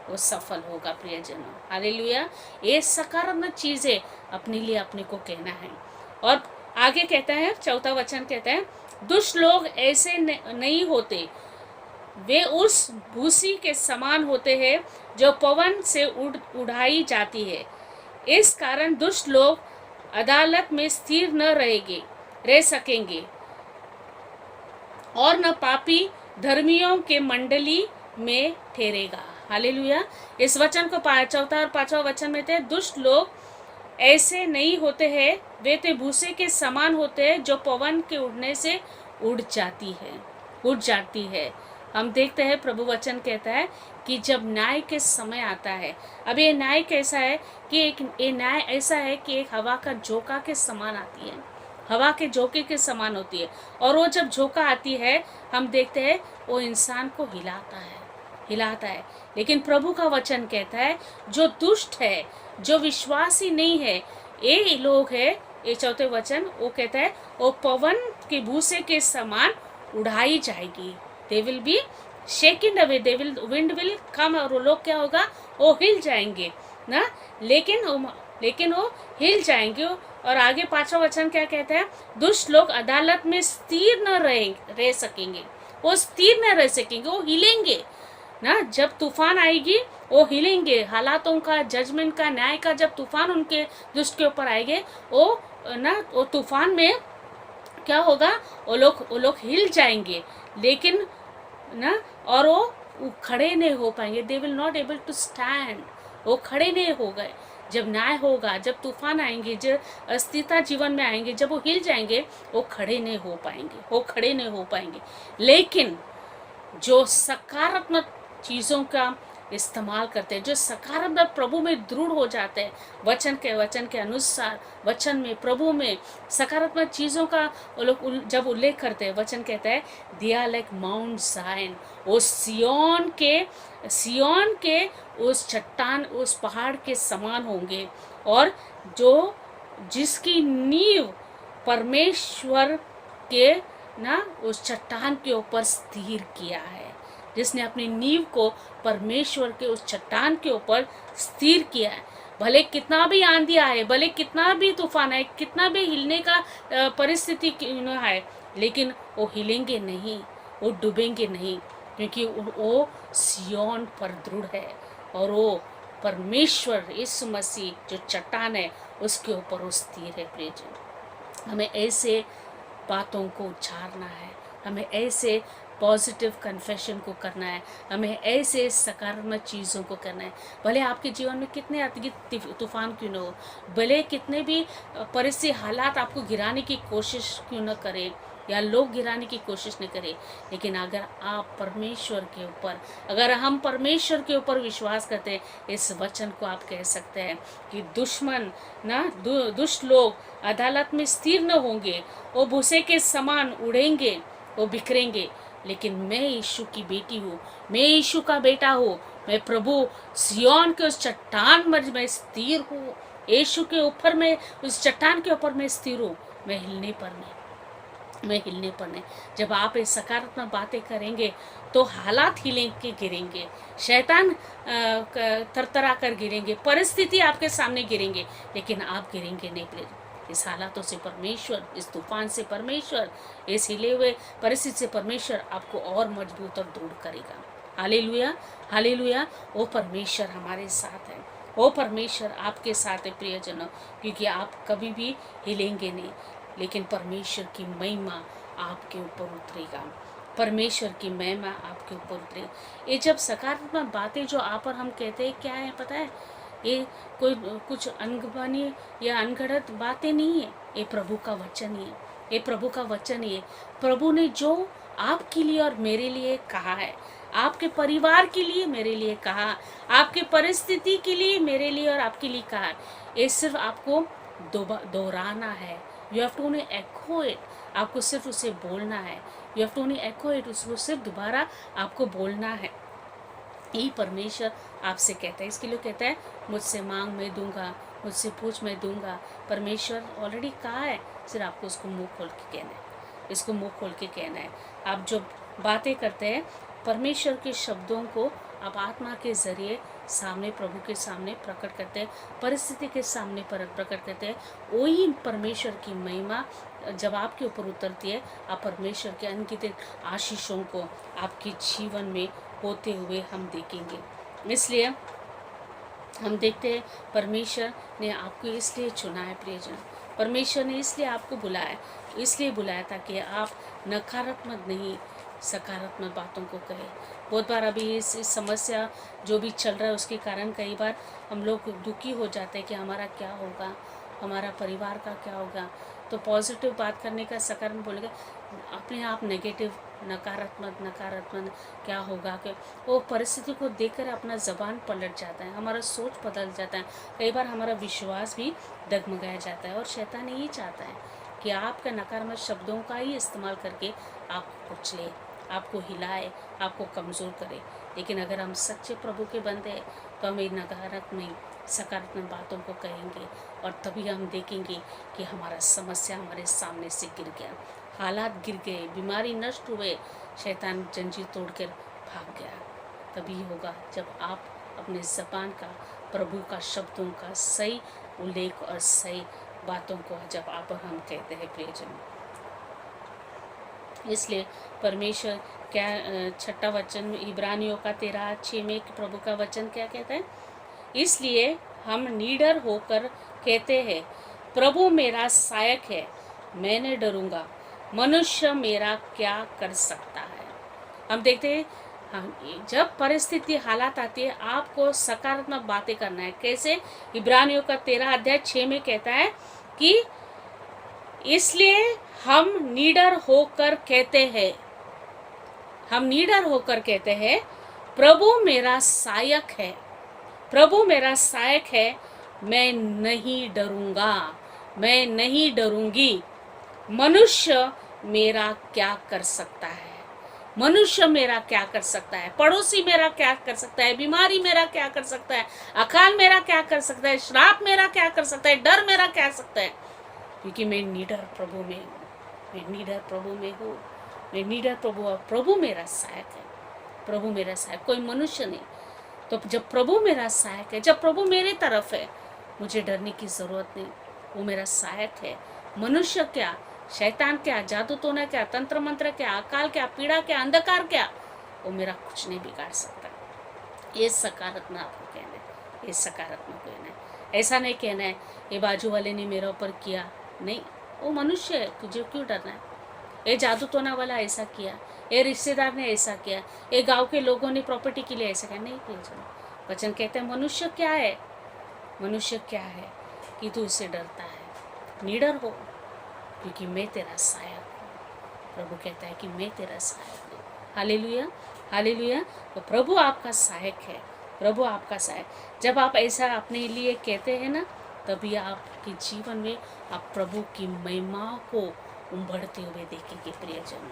वो सफल होगा प्रियजनों। हालेलुया। ये सकारात्मक चीज़ें अपने लिए अपने को कहना है। और आगे कहता है, चौथा वचन कहता है, दुष्ट लोग ऐसे नहीं होते वे उस भूसी के समान होते हैं जो पवन से उड़ाई जाती है। इस कारण दुष्ट लोग अदालत में स्थिर न रह सकेंगे और न पापी धर्मियों के मंडली में ठहरेगा। हालेलुया। इस वचन को चौथा और पांचवा वचन में थे, दुष्ट लोग ऐसे नहीं होते हैं, वे तो भूसे के समान होते हैं जो पवन के उड़ने से उड़ जाती है। हम देखते हैं प्रभु वचन कहता है कि जब न्याय के समय आता है, अब ये न्याय कैसा है कि ये न्याय ऐसा है कि एक हवा का झोंका के समान आती है, हवा के झोंके के समान होती है। और वो जब झोंका आती है, हम देखते हैं वो इंसान को हिलाता है। लेकिन प्रभु का वचन कहता है जो दुष्ट है, जो विश्वासी नहीं है, ये लोग है, ये चौथे वचन वो कहता है वो पवन के भूसे के समान उड़ाई जाएगी। They will be shaking away, wind will come, और वो लोग क्या होगा, वो हिल जाएंगे ना, लेकिन वो हिल जाएंगे। और आगे पांचवा वचन क्या कहता है, दुष्ट लोग अदालत में स्थिर न रह सकेंगे, वो स्थिर न रह सकेंगे, वो हिलेंगे ना। जब तूफान आएगी वो हिलेंगे, हालातों का, जजमेंट का, न्याय का जब तूफान उनके दुष्ट के ऊपर आएंगे, वो तूफान में क्या होगा, वो लोग हिल जाएंगे, लेकिन ना, और वो खड़े नहीं हो पाएंगे। They will not able to stand, वो खड़े नहीं हो गए। जब न्याय होगा, जब तूफान आएंगे, जब अस्थिरता जीवन में आएंगे, जब वो हिल जाएंगे, वो खड़े नहीं हो पाएंगे। लेकिन जो सकारात्मक चीज़ों का इस्तेमाल करते हैं, जो सकारात्मक प्रभु में दृढ़ हो जाते हैं, वचन के अनुसार, वचन में, प्रभु में सकारात्मक चीज़ों का वो लोग जब उल्लेख करते हैं, वचन कहता है they are like mount Zion, वो सिय्योन के उस चट्टान, उस पहाड़ के समान होंगे, और जिसकी नींव परमेश्वर के ना उस चट्टान के ऊपर स्थिर किया है, जिसने अपनी नींव को परमेश्वर के उस चट्टान के ऊपर स्थिर किया है। भले कितना भी आंधी आए, भले कितना भी तूफान आए, कितना भी हिलने का परिस्थिति क्यों आए, लेकिन वो हिलेंगे नहीं, वो डूबेंगे नहीं, क्योंकि वो सिय्योन पर दृढ़ है, और वो परमेश्वर यीशु मसीह जो चट्टान है उसके ऊपर वो स्थिर है। प्रियजन, हमें ऐसे बातों को उच्चारना है, हमें ऐसे पॉजिटिव कन्फेशन को करना है, हमें ऐसे सकारात्मक चीज़ों को करना है। भले आपके जीवन में कितने अतिरिक्त तूफान क्यों न हो, भले कितने भी परिस्थिति हालात आपको गिराने की कोशिश क्यों न करें, या लोग गिराने की कोशिश न करें, लेकिन अगर आप परमेश्वर के ऊपर, अगर हम परमेश्वर के ऊपर विश्वास करते हैं, इस वचन को आप कह सकते हैं कि दुश्मन ना, दुष्ट लोग अदालत में स्थिर न होंगे, वो भूसे के समान उड़ेंगे, वो बिखरेंगे, लेकिन मैं यीशु की बेटी हूँ, मैं यीशु का बेटा हूँ, मैं प्रभु सिय्योन के उस चट्टान पर मैं स्थिर हूँ, यीशु के ऊपर मैं, उस चट्टान के ऊपर मैं स्थिर हूँ, मैं हिलने पर नहीं। जब आप ये सकारात्मक बातें करेंगे तो हालात हिलेंगे, गिरेंगे, शैतान तरतरा कर गिरेंगे, परिस्थिति आपके सामने गिरेंगे, लेकिन आप गिरेंगे नहीं। प्लीज इस हालातों से परमेश्वर, इस तूफान से परमेश्वर, इस हिले हुए परिस्थिति से परमेश्वर आपको और मजबूत और दृढ़ करेगा। Hallelujah, hallelujah. वो परमेश्वर हमारे साथ है, वो परमेश्वर आपके साथ है प्रियजनों, क्योंकि आप कभी भी हिलेंगे नहीं, लेकिन परमेश्वर की महिमा आपके ऊपर उतरेगा, परमेश्वर की महिमा आपके ऊपर उतरेगी। ये जब सकारात्मक बातें जो आप और हम कहते हैं, क्या है पता है, ये कोई कुछ अनबनी या अनगढ़ंत बातें नहीं है, ये प्रभु का वचन ही है, ये प्रभु का वचन ही है। प्रभु ने जो आपके लिए और मेरे लिए कहा है, आपके परिवार के लिए मेरे लिए कहा, आपके परिस्थिति के लिए मेरे लिए और आपके लिए कहा, ये सिर्फ आपको दोहराना है। You have to only echo it, आपको सिर्फ उसे बोलना है। You have to only echo it, उसको सिर्फ दोबारा आपको बोलना है। यही परमेश्वर आपसे कहता है। इसके लिए कहता है मुझसे मांग मैं दूंगा, मुझसे पूछ मैं दूंगा। परमेश्वर ऑलरेडी कहा है, सिर्फ आपको उसको मुंह खोल के कहना है, इसको मुंह खोल के कहना है। आप जो बातें करते हैं, परमेश्वर के शब्दों को आप आत्मा के ज़रिए सामने, प्रभु के सामने प्रकट करते हैं, परिस्थिति के सामने प्रकट करते हैं, वही परमेश्वर की महिमा जब आपके ऊपर उतरती है, आप परमेश्वर के अनगिनत आशीषों को आपके जीवन में होते हुए हम देखेंगे। इसलिए हम देखते हैं परमेश्वर ने आपको इसलिए चुना है प्रियजन, परमेश्वर ने इसलिए आपको बुलाया, इसलिए बुलाया ताकि आप नकारात्मक नहीं सकारात्मक बातों को कहें। बहुत बार अभी इस समस्या जो भी चल रहा है उसके कारण कई बार हम लोग दुखी हो जाते हैं कि हमारा क्या होगा, हमारा परिवार का क्या होगा। तो पॉजिटिव बात करने का, सकारात्मक बोलेगा, अपने आप नेगेटिव नकारात्मक क्या होगा, कि वो परिस्थिति को देखकर अपना ज़बान पलट जाता है, हमारा सोच बदल जाता है, कई बार हमारा विश्वास भी डगमगाया जाता है। और शैतान यही चाहता है कि आपका नकारात्मक शब्दों का ही इस्तेमाल करके आपको कुचले, आपको हिलाए, आपको कमज़ोर करे। लेकिन अगर हम सच्चे प्रभु के बंदे हैं तो हम इन नकारात्मक सकारात्मक बातों को कहेंगे, और तभी हम देखेंगे कि हमारा समस्या हमारे सामने से गिर गया, हालात गिर गए, बीमारी नष्ट हुए, शैतान जंजीर तोड़कर भाग गया। तभी होगा जब आप अपने ज़बान का, प्रभु का शब्दों का सही उल्लेख और सही बातों को जब आप और हम कहते हैं प्रियजन। इसलिए परमेश्वर क्या, छठा वचन इब्रानियों का 13:6 में प्रभु का वचन क्या कहता है, इसलिए हम निडर होकर कहते हैं, प्रभु मेरा सहायक है, मैं नहीं डरूंगा, मनुष्य मेरा क्या कर सकता है। हम देखते हैं, हम जब परिस्थिति हालात आती है आपको सकारात्मक बातें करना है। कैसे? इब्रानियों का 13:6 में कहता है कि इसलिए हम निडर होकर कहते हैं, हम निडर होकर कहते हैं, प्रभु मेरा सहायक है, प्रभु मेरा सहायक है, मैं नहीं डरूंगा, मैं नहीं डरूंगी, मनुष्य मेरा क्या कर सकता है, मनुष्य मेरा क्या कर सकता है, पड़ोसी मेरा क्या कर सकता है, बीमारी मेरा क्या कर सकता है, अकाल मेरा क्या कर सकता है, श्राप मेरा क्या कर सकता है, डर मेरा क्या सकता है, क्योंकि मैं निडर प्रभु में हूँ, मैं निडर प्रभु में हूँ, मैं निडर प्रभु, और प्रभु मेरा सहायक है, प्रभु मेरा सहायक, कोई मनुष्य नहीं। तो जब प्रभु मेरा सहायक है, जब प्रभु मेरे तरफ है, मुझे डरने की ज़रूरत नहीं, वो मेरा सहायक है। मनुष्य क्या, शैतान क्या, जादू टोना क्या, तंत्र मंत्र क्या, अकाल क्या, पीड़ा क्या, अंधकार क्या, वो मेरा कुछ नहीं बिगाड़ सकता। ये सकारात्मक आपको कहना है, ये सकारात्मक कहना है। ऐसा नहीं कहना है ये बाजू वाले ने मेरे ऊपर किया, नहीं, वो मनुष्य है, तुझे क्यों डरना है। ये जादू टोना वाला ऐसा किया, ये रिश्तेदार ने ऐसा किया, ये गांव के लोगों ने प्रॉपर्टी के लिए ऐसा किया, नहीं किया। वचन कहते हैं मनुष्य क्या है, मनुष्य क्या है कि तू उससे डरता है। निडर हो, क्योंकि मैं तेरा सहायक हूँ। प्रभु कहता है कि मैं तेरा सहायक हूँ। Hallelujah, hallelujah. तो प्रभु आपका सहायक है, प्रभु आपका सहायक। जब आप ऐसा अपने लिए कहते हैं ना, तभी आपके जीवन में आप प्रभु की महिमा को उभरते हुए देखेंगे प्रियजन।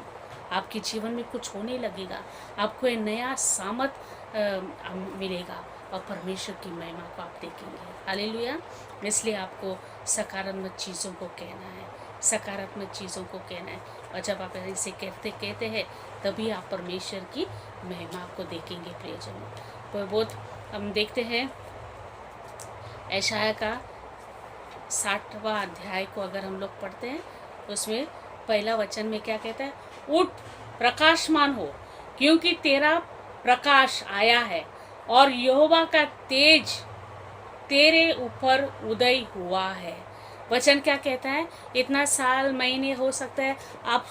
आपके जीवन में कुछ होने लगेगा, आपको एक नया सामर्थ मिलेगा और परमेश्वर की महिमा को आप देखेंगे। हालेलुया। इसलिए आपको सकारात्मक चीज़ों को कहना है, सकारात्मक चीज़ों को कहना है, और जब आप इसे कहते हैं तभी आप परमेश्वर की महिमा को देखेंगे प्रियजनों। तो बहुत हम देखते हैं यशायाह का 60वां अध्याय को अगर हम लोग पढ़ते हैं तो उसमें पहला वचन में क्या कहता है, उठ प्रकाशमान हो, क्योंकि तेरा प्रकाश आया है और यहोवा का तेज तेरे ऊपर उदय हुआ है। वचन क्या कहता है, इतना साल महीने हो सकता है आप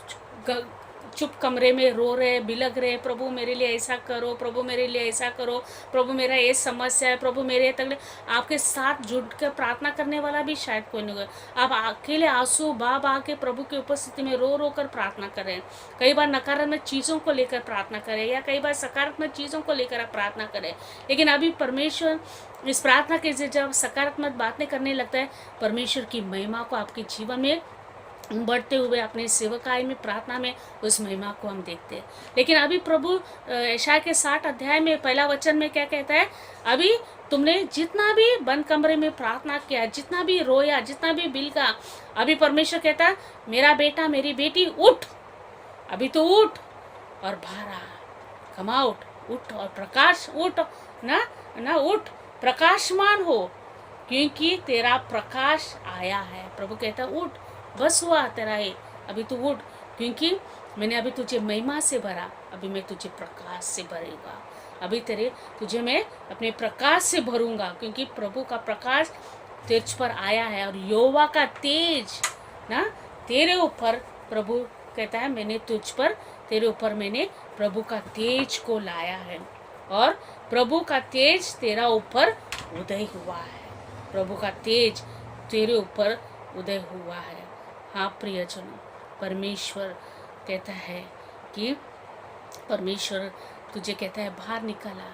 चुप कमरे में रो रहे, बिलग रहे, प्रभु मेरे लिए ऐसा करो, प्रभु मेरे लिए ऐसा करो, प्रभु मेरा ये समस्या है, प्रभु मेरे तक। आपके साथ जुट कर प्रार्थना करने वाला भी शायद कोई नहीं होगा। आप अकेले आंसू बहा के प्रभु की उपस्थिति में रो कर प्रार्थना करें। कई बार नकारात्मक चीज़ों को लेकर प्रार्थना करें, या कई बार सकारात्मक चीज़ों को लेकर आप प्रार्थना करें। लेकिन अभी परमेश्वर इस प्रार्थना के जब सकारात्मक बातें करने लगता है, परमेश्वर की महिमा को आपके जीवन में बढ़ते हुए अपने सेवकाई में, प्रार्थना में उस महिमा को हम देखते हैं। लेकिन अभी प्रभु यशायाह के 60 अध्याय में पहला वचन में क्या कहता है, अभी तुमने जितना भी बंद कमरे में प्रार्थना किया, जितना भी रोया, जितना भी बिलका, अभी परमेश्वर कहता है मेरा बेटा मेरी बेटी उठ, अभी तो उठ और बाहर आ, कम आउट, उठ और प्रकाश उठ ना ना उठ, प्रकाशमान हो, क्योंकि तेरा प्रकाश आया है। प्रभु कहता है उठ, बस हुआ तेरा ये, अभी तू उठ, क्योंकि मैंने अभी तुझे महिमा से भरा, अभी मैं तुझे प्रकाश से भरूंगा, अभी तुझे मैं अपने प्रकाश से भरूंगा, क्योंकि प्रभु का प्रकाश तुझ पर आया है और यहोवा का तेज ना तेरे ऊपर, प्रभु कहता है मैंने तुझ पर, तेरे ऊपर मैंने प्रभु का तेज को लाया है और प्रभु का तेज तेरा ऊपर उदय हुआ है, प्रभु का तेज तेरे ऊपर उदय हुआ है। हाँ प्रियजनों, परमेश्वर कहता है कि परमेश्वर तुझे कहता है बाहर निकला,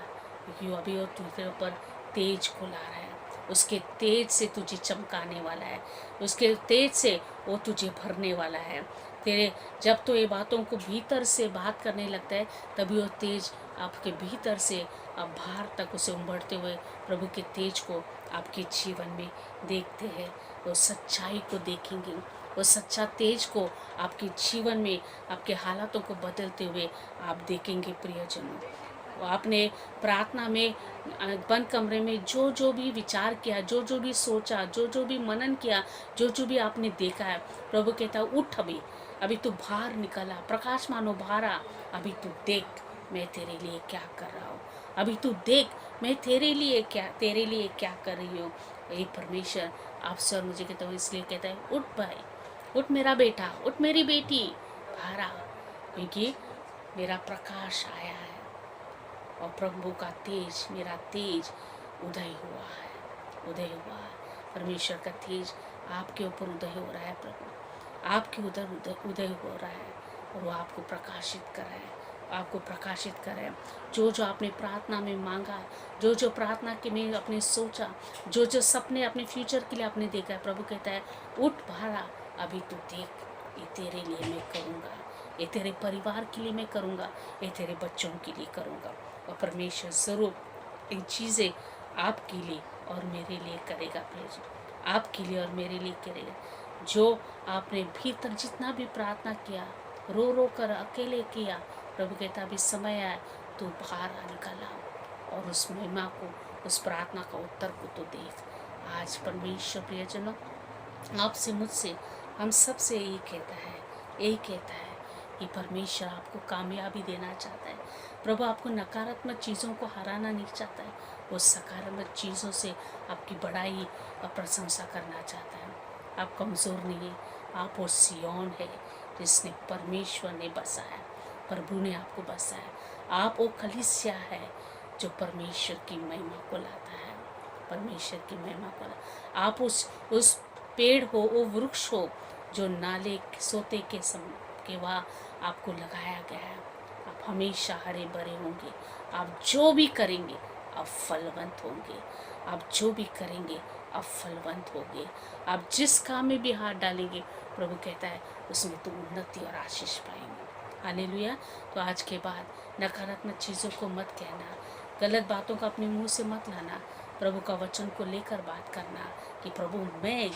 क्योंकि अभी वो तुझे ऊपर तेज को ला रहा है, उसके तेज से तुझे चमकाने वाला है, उसके तेज से वो तुझे भरने वाला है। तेरे जब तो ये बातों को भीतर से बात करने लगता है, तभी वो तेज आपके भीतर से आप बाहर तक उसे उमड़ते हुए प्रभु के तेज को आपके जीवन में देखते हैं। वो सच्चाई को देखेंगे, वो सच्चा तेज को आपके जीवन में, आपके हालातों को बदलते हुए आप देखेंगे। प्रियजनों, आपने प्रार्थना में बंद कमरे में जो जो भी विचार किया, जो जो भी सोचा, जो जो भी मनन किया, जो जो भी आपने देखा है, प्रभु कहता है उठ, अभी तू बाहर निकला, प्रकाश मानो बाहर आ, अभी तू देख मैं तेरे लिए क्या कर रहा हूँ, अभी तू देख मैं तेरे लिए क्या कर रही हूँ। ये परमेश्वर आपसे और मुझे कहता हूँ, इसलिए कहता है उठ भाई, उठ मेरा बेटा, उठ मेरी बेटी, बाहर आ, क्योंकि मेरा प्रकाश आया है और प्रभु का तेज, मेरा तेज उदय हुआ है। परमेश्वर का तेज आपके ऊपर उदय हो रहा है, प्रभु आपके उदय हो रहा है और वो आपको प्रकाशित कर रहा है, आपको प्रकाशित कर रहा है। जो जो आपने प्रार्थना में मांगा, जो जो प्रार्थना के में आपने सोचा, जो जो सपने अपने फ्यूचर के लिए आपने देखा है, प्रभु कहता है उठ बाहर आ, अभी तू देख, ये तेरे लिए मैं करूँगा, ये तेरे परिवार के लिए मैं करूँगा, ये तेरे बच्चों के लिए करूँगा। और परमेश्वर ज़रूर इन चीज़ें आपके लिए और मेरे लिए करेगा। प्लीज़ आपके लिए और मेरे लिए करेगा। जो आपने भीतर जितना भी प्रार्थना किया, रो रो कर अकेले किया, प्रभु कहता अभी समय आया तो बाहर आ निकला और उस महिमा को, उस प्रार्थना का उत्तर को तो देख। आज परमेश्वर प्रियजनों, आपसे मुझसे हम सब से यही कहता है कि परमेश्वर आपको कामयाबी देना चाहता है। प्रभु आपको नकारात्मक चीज़ों को हराना नहीं चाहता है, वो सकारात्मक चीज़ों से आपकी बड़ाई और प्रशंसा करना चाहता है। आप कमज़ोर नहीं है, आप वो सिय्योन है जिसने परमेश्वर ने बसाया, प्रभु ने आपको बसाया। आप वो कलीसिया है जो परमेश्वर की महिमा को लाता है, परमेश्वर की महिमा को लाता। आप उस पेड़ हो, वो वृक्ष हो जो नाले सोते के वहाँ आपको लगाया गया है। आप हमेशा हरे भरे होंगे, आप जो भी करेंगे आप फलवंत होंगे, आप जो भी करेंगे आप फलवंत होंगे। आप जिस काम में भी हाथ डालेंगे, प्रभु कहता है उसमें तो उन्नति और आशीष पाएंगे। हालेलुया। तो आज के बाद नकारात्मक चीज़ों को मत कहना, गलत बातों का अपने मुंह से मत लाना, प्रभु का वचन को लेकर बात करना कि प्रभु मैं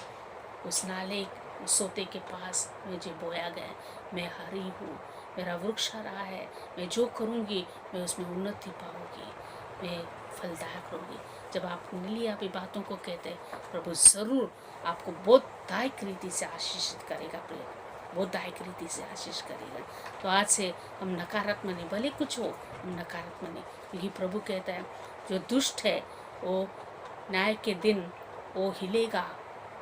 उस नाले उस सोते के पास मुझे बोया गया, मैं हरी हूँ, मेरा वृक्ष हरा है, मैं जो करूँगी मैं उसमें उन्नति पाऊँगी, मैं फलदायक होगी। जब आप नीलिया भी बातों को कहते हैं, प्रभु ज़रूर आपको बोधदायक रीति से आशीषित करेगा, प्रिय बोधदायक रीति से आशीष करेगा। तो आज से हम नकारात्मक नहीं, भले कुछ हो हम नकारात्मक नहीं, क्योंकि प्रभु कहता है जो दुष्ट है वो न्याय के दिन वो हिलेगा,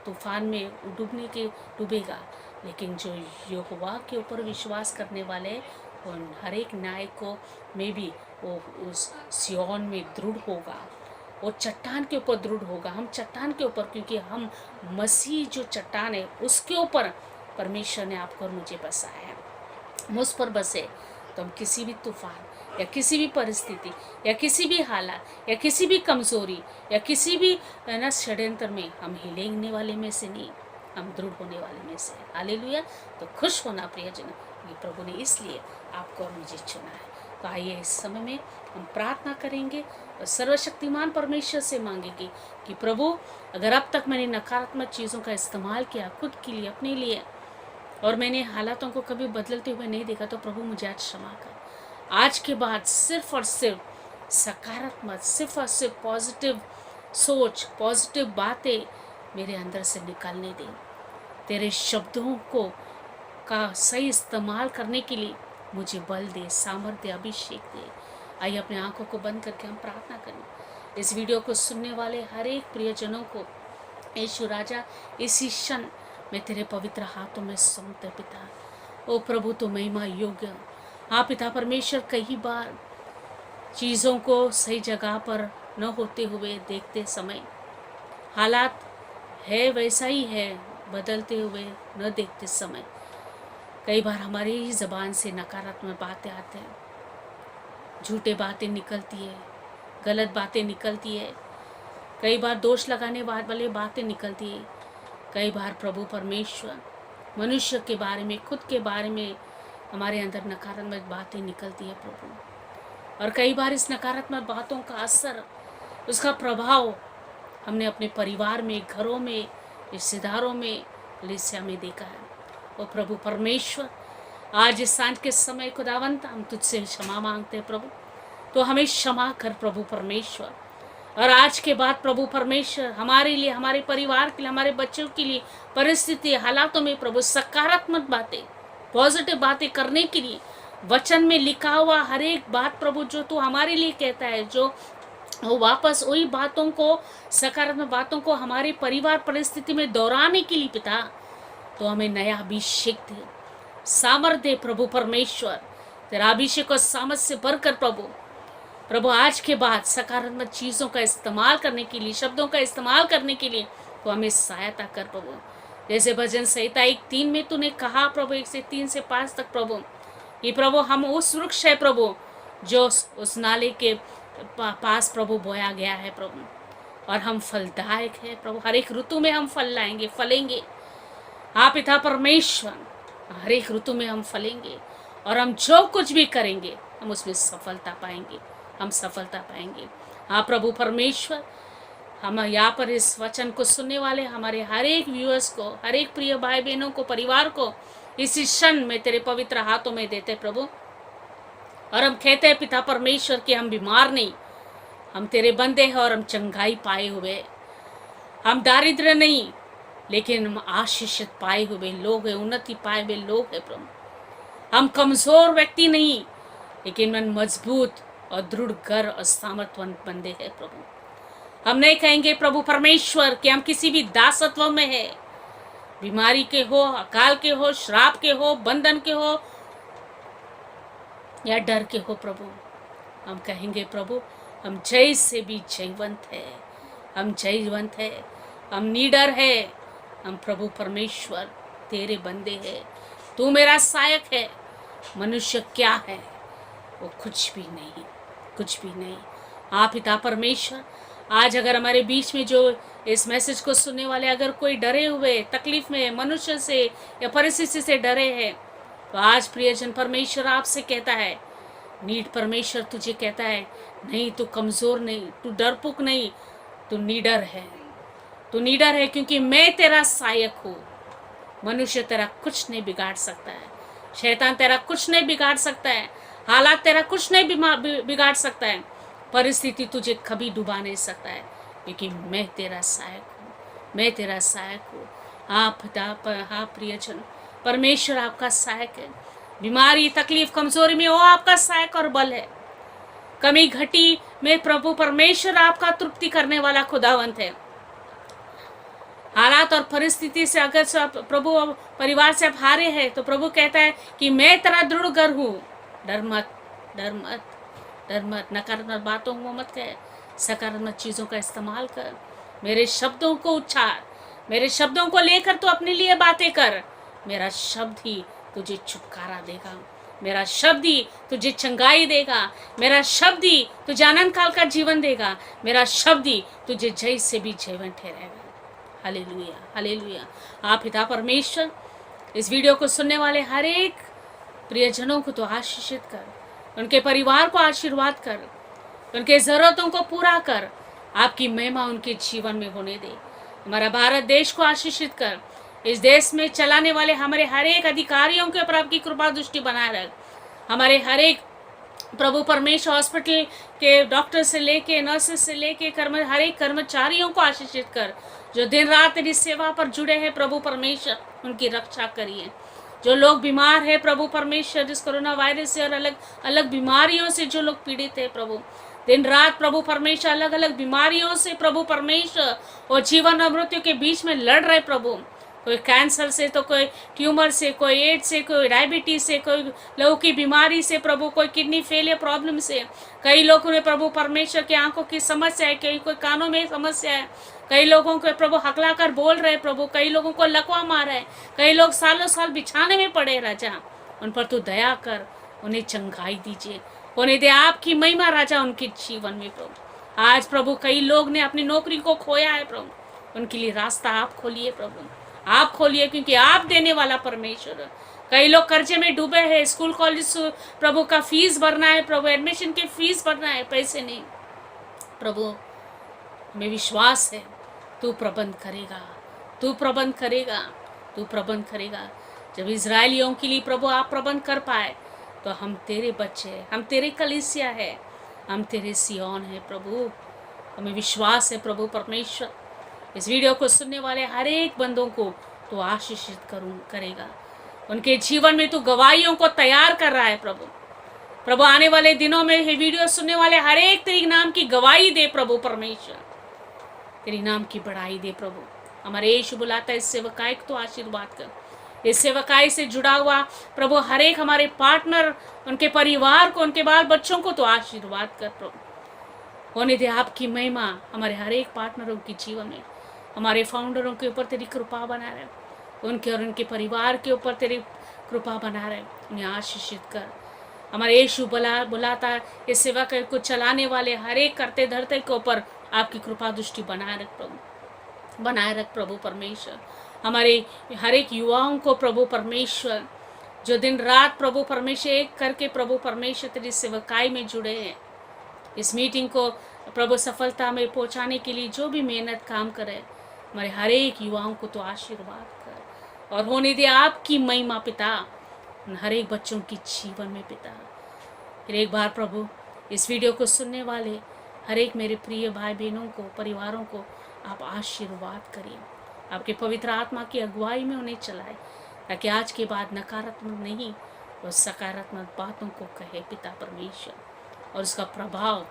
तूफान में डूबेगा, लेकिन जो यहोवा के ऊपर विश्वास करने वाले वो हर एक न्याय को में भी वो उस सिय्योन में दृढ़ होगा, वो चट्टान के ऊपर दृढ़ होगा। हम चट्टान के ऊपर, क्योंकि हम मसीह जो चट्टान है उसके ऊपर परमेश्वर ने आपको और मुझे बसाया है, हम उस पर बसे तो हम किसी भी तूफान या किसी भी परिस्थिति या किसी भी हालात या किसी भी कमज़ोरी या किसी भी ना षड्यंत्र में हम हिलेने वाले में से नहीं, हम दृढ़ होने वाले में से। हालेलुया। तो खुश होना प्रियजन, ये प्रभु ने इसलिए आपको और मुझे चुना है। तो आइए इस समय में हम प्रार्थना करेंगे और सर्वशक्तिमान परमेश्वर से मांगेंगे कि प्रभु अगर अब तक मैंने नकारात्मक चीज़ों का इस्तेमाल किया खुद के लिए, अपने लिए, और मैंने हालातों को कभी बदलते हुए नहीं देखा, तो प्रभु मुझे आज क्षमा कर। आज के बाद सिर्फ और सिर्फ सकारात्मक, सिर्फ और सिर्फ पॉजिटिव सोच, पॉजिटिव बातें मेरे अंदर से निकलने दे। तेरे शब्दों को का सही इस्तेमाल करने के लिए मुझे बल दे, सामर्थ्य, अभिषेक दे। आइए अपने आंखों को बंद करके हम प्रार्थना करें। इस वीडियो को सुनने वाले हर एक प्रियजनों को यीशु राजा इसी क्षण मैं तेरे पवित्र हाथों में सौंपते पिता। ओ प्रभु तो महिमा योग्य। हाँ पिता परमेश्वर, कई बार चीज़ों को सही जगह पर न होते हुए देखते समय, हालात है वैसा ही है बदलते हुए न देखते समय, कई बार हमारी ही ज़बान से नकारात्मक बातें आते हैं, झूठे बातें निकलती है, गलत बातें निकलती है, कई बार दोष लगाने वाले बातें निकलती है। कई बार प्रभु परमेश्वर मनुष्य के बारे में, खुद के बारे में हमारे अंदर नकारात्मक बातें निकलती है प्रभु। और कई बार इस नकारात्मक बातों का असर, उसका प्रभाव हमने अपने परिवार में, घरों में, रिश्तेदारों में, कलीसिया में देखा है। ओ प्रभु परमेश्वर, आज इस सांझ के समय खुदावंत हम तुझसे क्षमा मांगते हैं प्रभु, तो हमें क्षमा कर प्रभु परमेश्वर। और आज के बाद प्रभु परमेश्वर हमारे लिए, हमारे परिवार के लिए, हमारे बच्चों के लिए परिस्थिति, हालातों में प्रभु सकारात्मक बातें, पॉजिटिव बातें करने के लिए वचन में लिखा हुआ हर एक बात प्रभु जो तू हमारे लिए कहता है, जो वो वापस वही बातों को, सकारात्मक बातों को हमारे परिवार परिस्थिति में दोहराने के लिए पिता, तो हमें नया अभिषेक दे, सामर्थ दे प्रभु परमेश्वर। तेरा अभिषेक और सामर्थ से भरकर प्रभु आज के बाद सकारात्मक चीज़ों का इस्तेमाल करने के लिए, शब्दों का इस्तेमाल करने के लिए तो हमें सहायता कर प्रभु। जैसे भजन संहिता 1:3 में तूने कहा प्रभु, 1 से 3 से 5 तक प्रभु, कि प्रभु हम उस वृक्ष है प्रभु जो उस नाले के पास प्रभु बोया गया है प्रभु, और हम फलदायक है प्रभु। हर एक ऋतु में हम फल लाएंगे, फलेंगे। हाँ पिता परमेश्वर, हर एक ऋतु में हम फलेंगे, और हम जो कुछ भी करेंगे हम उसमें सफलता पाएंगे, हम सफलता पाएंगे। हाँ प्रभु परमेश्वर, हम यहाँ पर इस वचन को सुनने वाले हमारे हर एक व्यूअर्स को, हर एक प्रिय भाई बहनों को, परिवार को इसी क्षण में तेरे पवित्र हाथों में देते प्रभु। और हम कहते हैं पिता परमेश्वर कि हम बीमार नहीं, हम तेरे बंदे हैं और हम चंगाई पाए हुए, हम दारिद्र नहीं लेकिन हम आशीषित पाए हुए लोग हैं, उन्नति पाए हुए लोग हैं प्रभु। हम कमजोर व्यक्ति नहीं लेकिन मन मजबूत और दृढ़ घर और सामर्थ्यवान बंदे हैं प्रभु। हम नहीं कहेंगे प्रभु परमेश्वर कि हम किसी भी दासत्व में है, बीमारी के हो, अकाल के हो, श्राप के हो, बंधन के हो या डर के हो प्रभु। हम कहेंगे प्रभु हम जय से भी जयवंत है, हम जयवंत है, हम निडर है, हम प्रभु परमेश्वर तेरे बंदे हैं। तू मेरा सहायक है। मनुष्य क्या है? वो कुछ भी नहीं, कुछ भी नहीं। आप पिता परमेश्वर, आज अगर हमारे बीच में जो इस मैसेज को सुनने वाले अगर कोई डरे हुए, तकलीफ में, मनुष्य से या परिस्थिति से डरे हैं, तो आज प्रियजन परमेश्वर आपसे कहता है, नीड परमेश्वर तुझे कहता है, नहीं तू कमज़ोर नहीं, तू डरपोक नहीं, तू निडर है, तू निडर है, क्योंकि मैं तेरा सहायक हूँ। मनुष्य तेरा कुछ नहीं बिगाड़ सकता है, शैतान तेरा कुछ नहीं बिगाड़ सकता है, हालात तेरा कुछ नहीं बिगाड़ सकता है, परिस्थिति तुझे कभी डुबा नहीं सकता है, क्योंकि मैं तेरा सहायक हूँ, मैं तेरा सहायक हूँ। हाँ पिता, हाँ प्रियजन, परमेश्वर आपका सहायक है। बीमारी, तकलीफ, कमजोरी में वो आपका सहायक और बल है। कमी घटी में प्रभु परमेश्वर आपका तृप्ति करने वाला खुदावंत है। हालात और परिस्थिति से अगर प्रभु परिवार से आप हारे हैं तो प्रभु कहता है कि मैं तेरा दृढ़ घर हूँ। डर मत, डर मत, डर मत। नकारात्मक बातों को मत कह, सकारात्मक चीज़ों का इस्तेमाल कर। मेरे शब्दों को उच्चार, मेरे शब्दों को लेकर तो अपने लिए बातें कर। मेरा शब्द ही तुझे छुटकारा देगा, मेरा शब्द ही तुझे चंगाई देगा, मेरा शब्द ही तुझे आनंद काल का जीवन देगा, मेरा शब्द ही तुझे जय से भी जीवन ठहराएगा। Hallelujah, hallelujah. आप पिता परमेश्वर, इस वीडियो को सुनने वाले हर एक प्रियजनों को तो आशीषित कर, उनके परिवार को आशीर्वाद कर, उनके ज़रूरतों को पूरा कर, आपकी महिमा उनके जीवन में होने दे। हमारा भारत देश को आशीषित कर, इस देश में चलाने वाले हमारे हर एक अधिकारियों के ऊपर आपकी कृपा दृष्टि बनाए रख, हमारे हर एक प्रभु परमेश्वर हॉस्पिटल के डॉक्टर से लेके नर्सेस से लेके हर एक कर्मचारियों को आशीषित कर, जो दिन रात तेरी सेवा पर जुड़े हैं प्रभु परमेश्वर उनकी रक्षा करिए। जो लोग बीमार है प्रभु परमेश्वर, इस कोरोना वायरस से और अलग अलग बीमारियों से जो लोग पीड़ित है प्रभु, दिन रात प्रभु परमेश्वर अलग अलग बीमारियों से प्रभु परमेश्वर और जीवन और मृत्यु के बीच में लड़ रहे प्रभु, कोई कैंसर से तो कोई ट्यूमर से, कोई एड्स से, कोई डायबिटीज से, कोई लहू की बीमारी से प्रभु, कोई किडनी फेलियर प्रॉब्लम से, कई लोगों ने प्रभु परमेश्वर की आंखों की समस्या है, कोई कानों में समस्या है, कई लोगों को प्रभु हकला कर बोल रहे प्रभु, कई लोगों को लकवा मारा है, कई लोग सालों साल बिछाने में पड़े राजा, उन पर तू दया कर, उन्हें चंगाई दीजिए, उन्हें दे आपकी महिमा राजा उनके जीवन में प्रभु। आज प्रभु कई लोग ने अपनी नौकरी को खोया है प्रभु, उनके लिए रास्ता आप खोलिए प्रभु, आप खोलिए, क्योंकि आप देने वाला परमेश्वर। कई लोग कर्जे में डूबे हैं, स्कूल कॉलेज प्रभु का फीस भरना है प्रभु, एडमिशन के फीस भरना है, पैसे नहीं प्रभु, हमें विश्वास है तू प्रबंध करेगा, तू प्रबंध करेगा, तू प्रबंध करेगा। जब इजरायलियों के लिए प्रभु आप प्रबंध कर पाए तो हम तेरे बच्चे, हम तेरे कलीसिया है, हम तेरे सियोन है प्रभु, हमें विश्वास है प्रभु परमेश्वर। इस वीडियो को सुनने वाले हर एक बंदों को तो आशीषित करेगा, उनके जीवन में तू गवाहियों को तैयार कर रहा है प्रभु। प्रभु आने वाले दिनों में ये वीडियो सुनने वाले हर एक तेरी नाम की गवाही दे प्रभु परमेश्वर, तेरी नाम की बढ़ाई दे प्रभु। हमारे यीशु बुलाता है इस सेवकाई को तो आशीर्वाद कर, इस सेवकाई से जुड़ा हुआ प्रभु हर एक हमारे पार्टनर, उनके परिवार को, उनके बाल बच्चों को तो आशीर्वाद कर प्रभु। होने दे आपकी महिमा हमारे हर एक पार्टनरों के जीवन में, हमारे फाउंडरों के ऊपर तेरी कृपा बना रहे, उनके और उनके परिवार के ऊपर तेरी कृपा बना रहे, उन्हें आशीषित कर। हमारे यीशु बुलाता है इस सेवा को चलाने वाले हर एक करते धरते के ऊपर आपकी कृपा दृष्टि बनाए रख प्रभु, बनाए रख प्रभु परमेश्वर। हमारे हर एक युवाओं को प्रभु परमेश्वर, जो दिन रात प्रभु परमेश्वर एक करके प्रभु परमेश्वर तेरी सेवकाई में जुड़े हैं, इस मीटिंग को प्रभु सफलता में पहुंचाने के लिए जो भी मेहनत काम करे, हमारे हर एक युवाओं को तो आशीर्वाद कर, और होने दे आपकी महिमा पिता हर एक बच्चों की जीवन में पिता। फिर एक बार प्रभु इस वीडियो को सुनने वाले हर एक मेरे प्रिय भाई बहनों को, परिवारों को आप आशीर्वाद करिए, आपके पवित्र आत्मा की अगुवाई में उन्हें चलाए, ताकि आज के बाद नकारात्मक नहीं और सकारात्मक बातों को कहे पिता परमेश्वर, और उसका प्रभाव,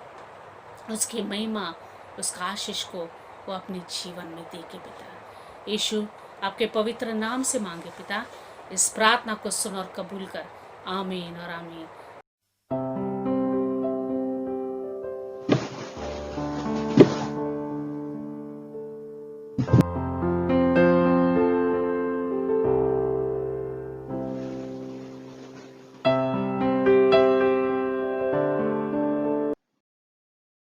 उसकी महिमा, उसका आशीष को वो अपने जीवन में दे के पिता। यीशु आपके पवित्र नाम से मांगे पिता, इस प्रार्थना को सुन और कबूल कर, आमीन और आमीन।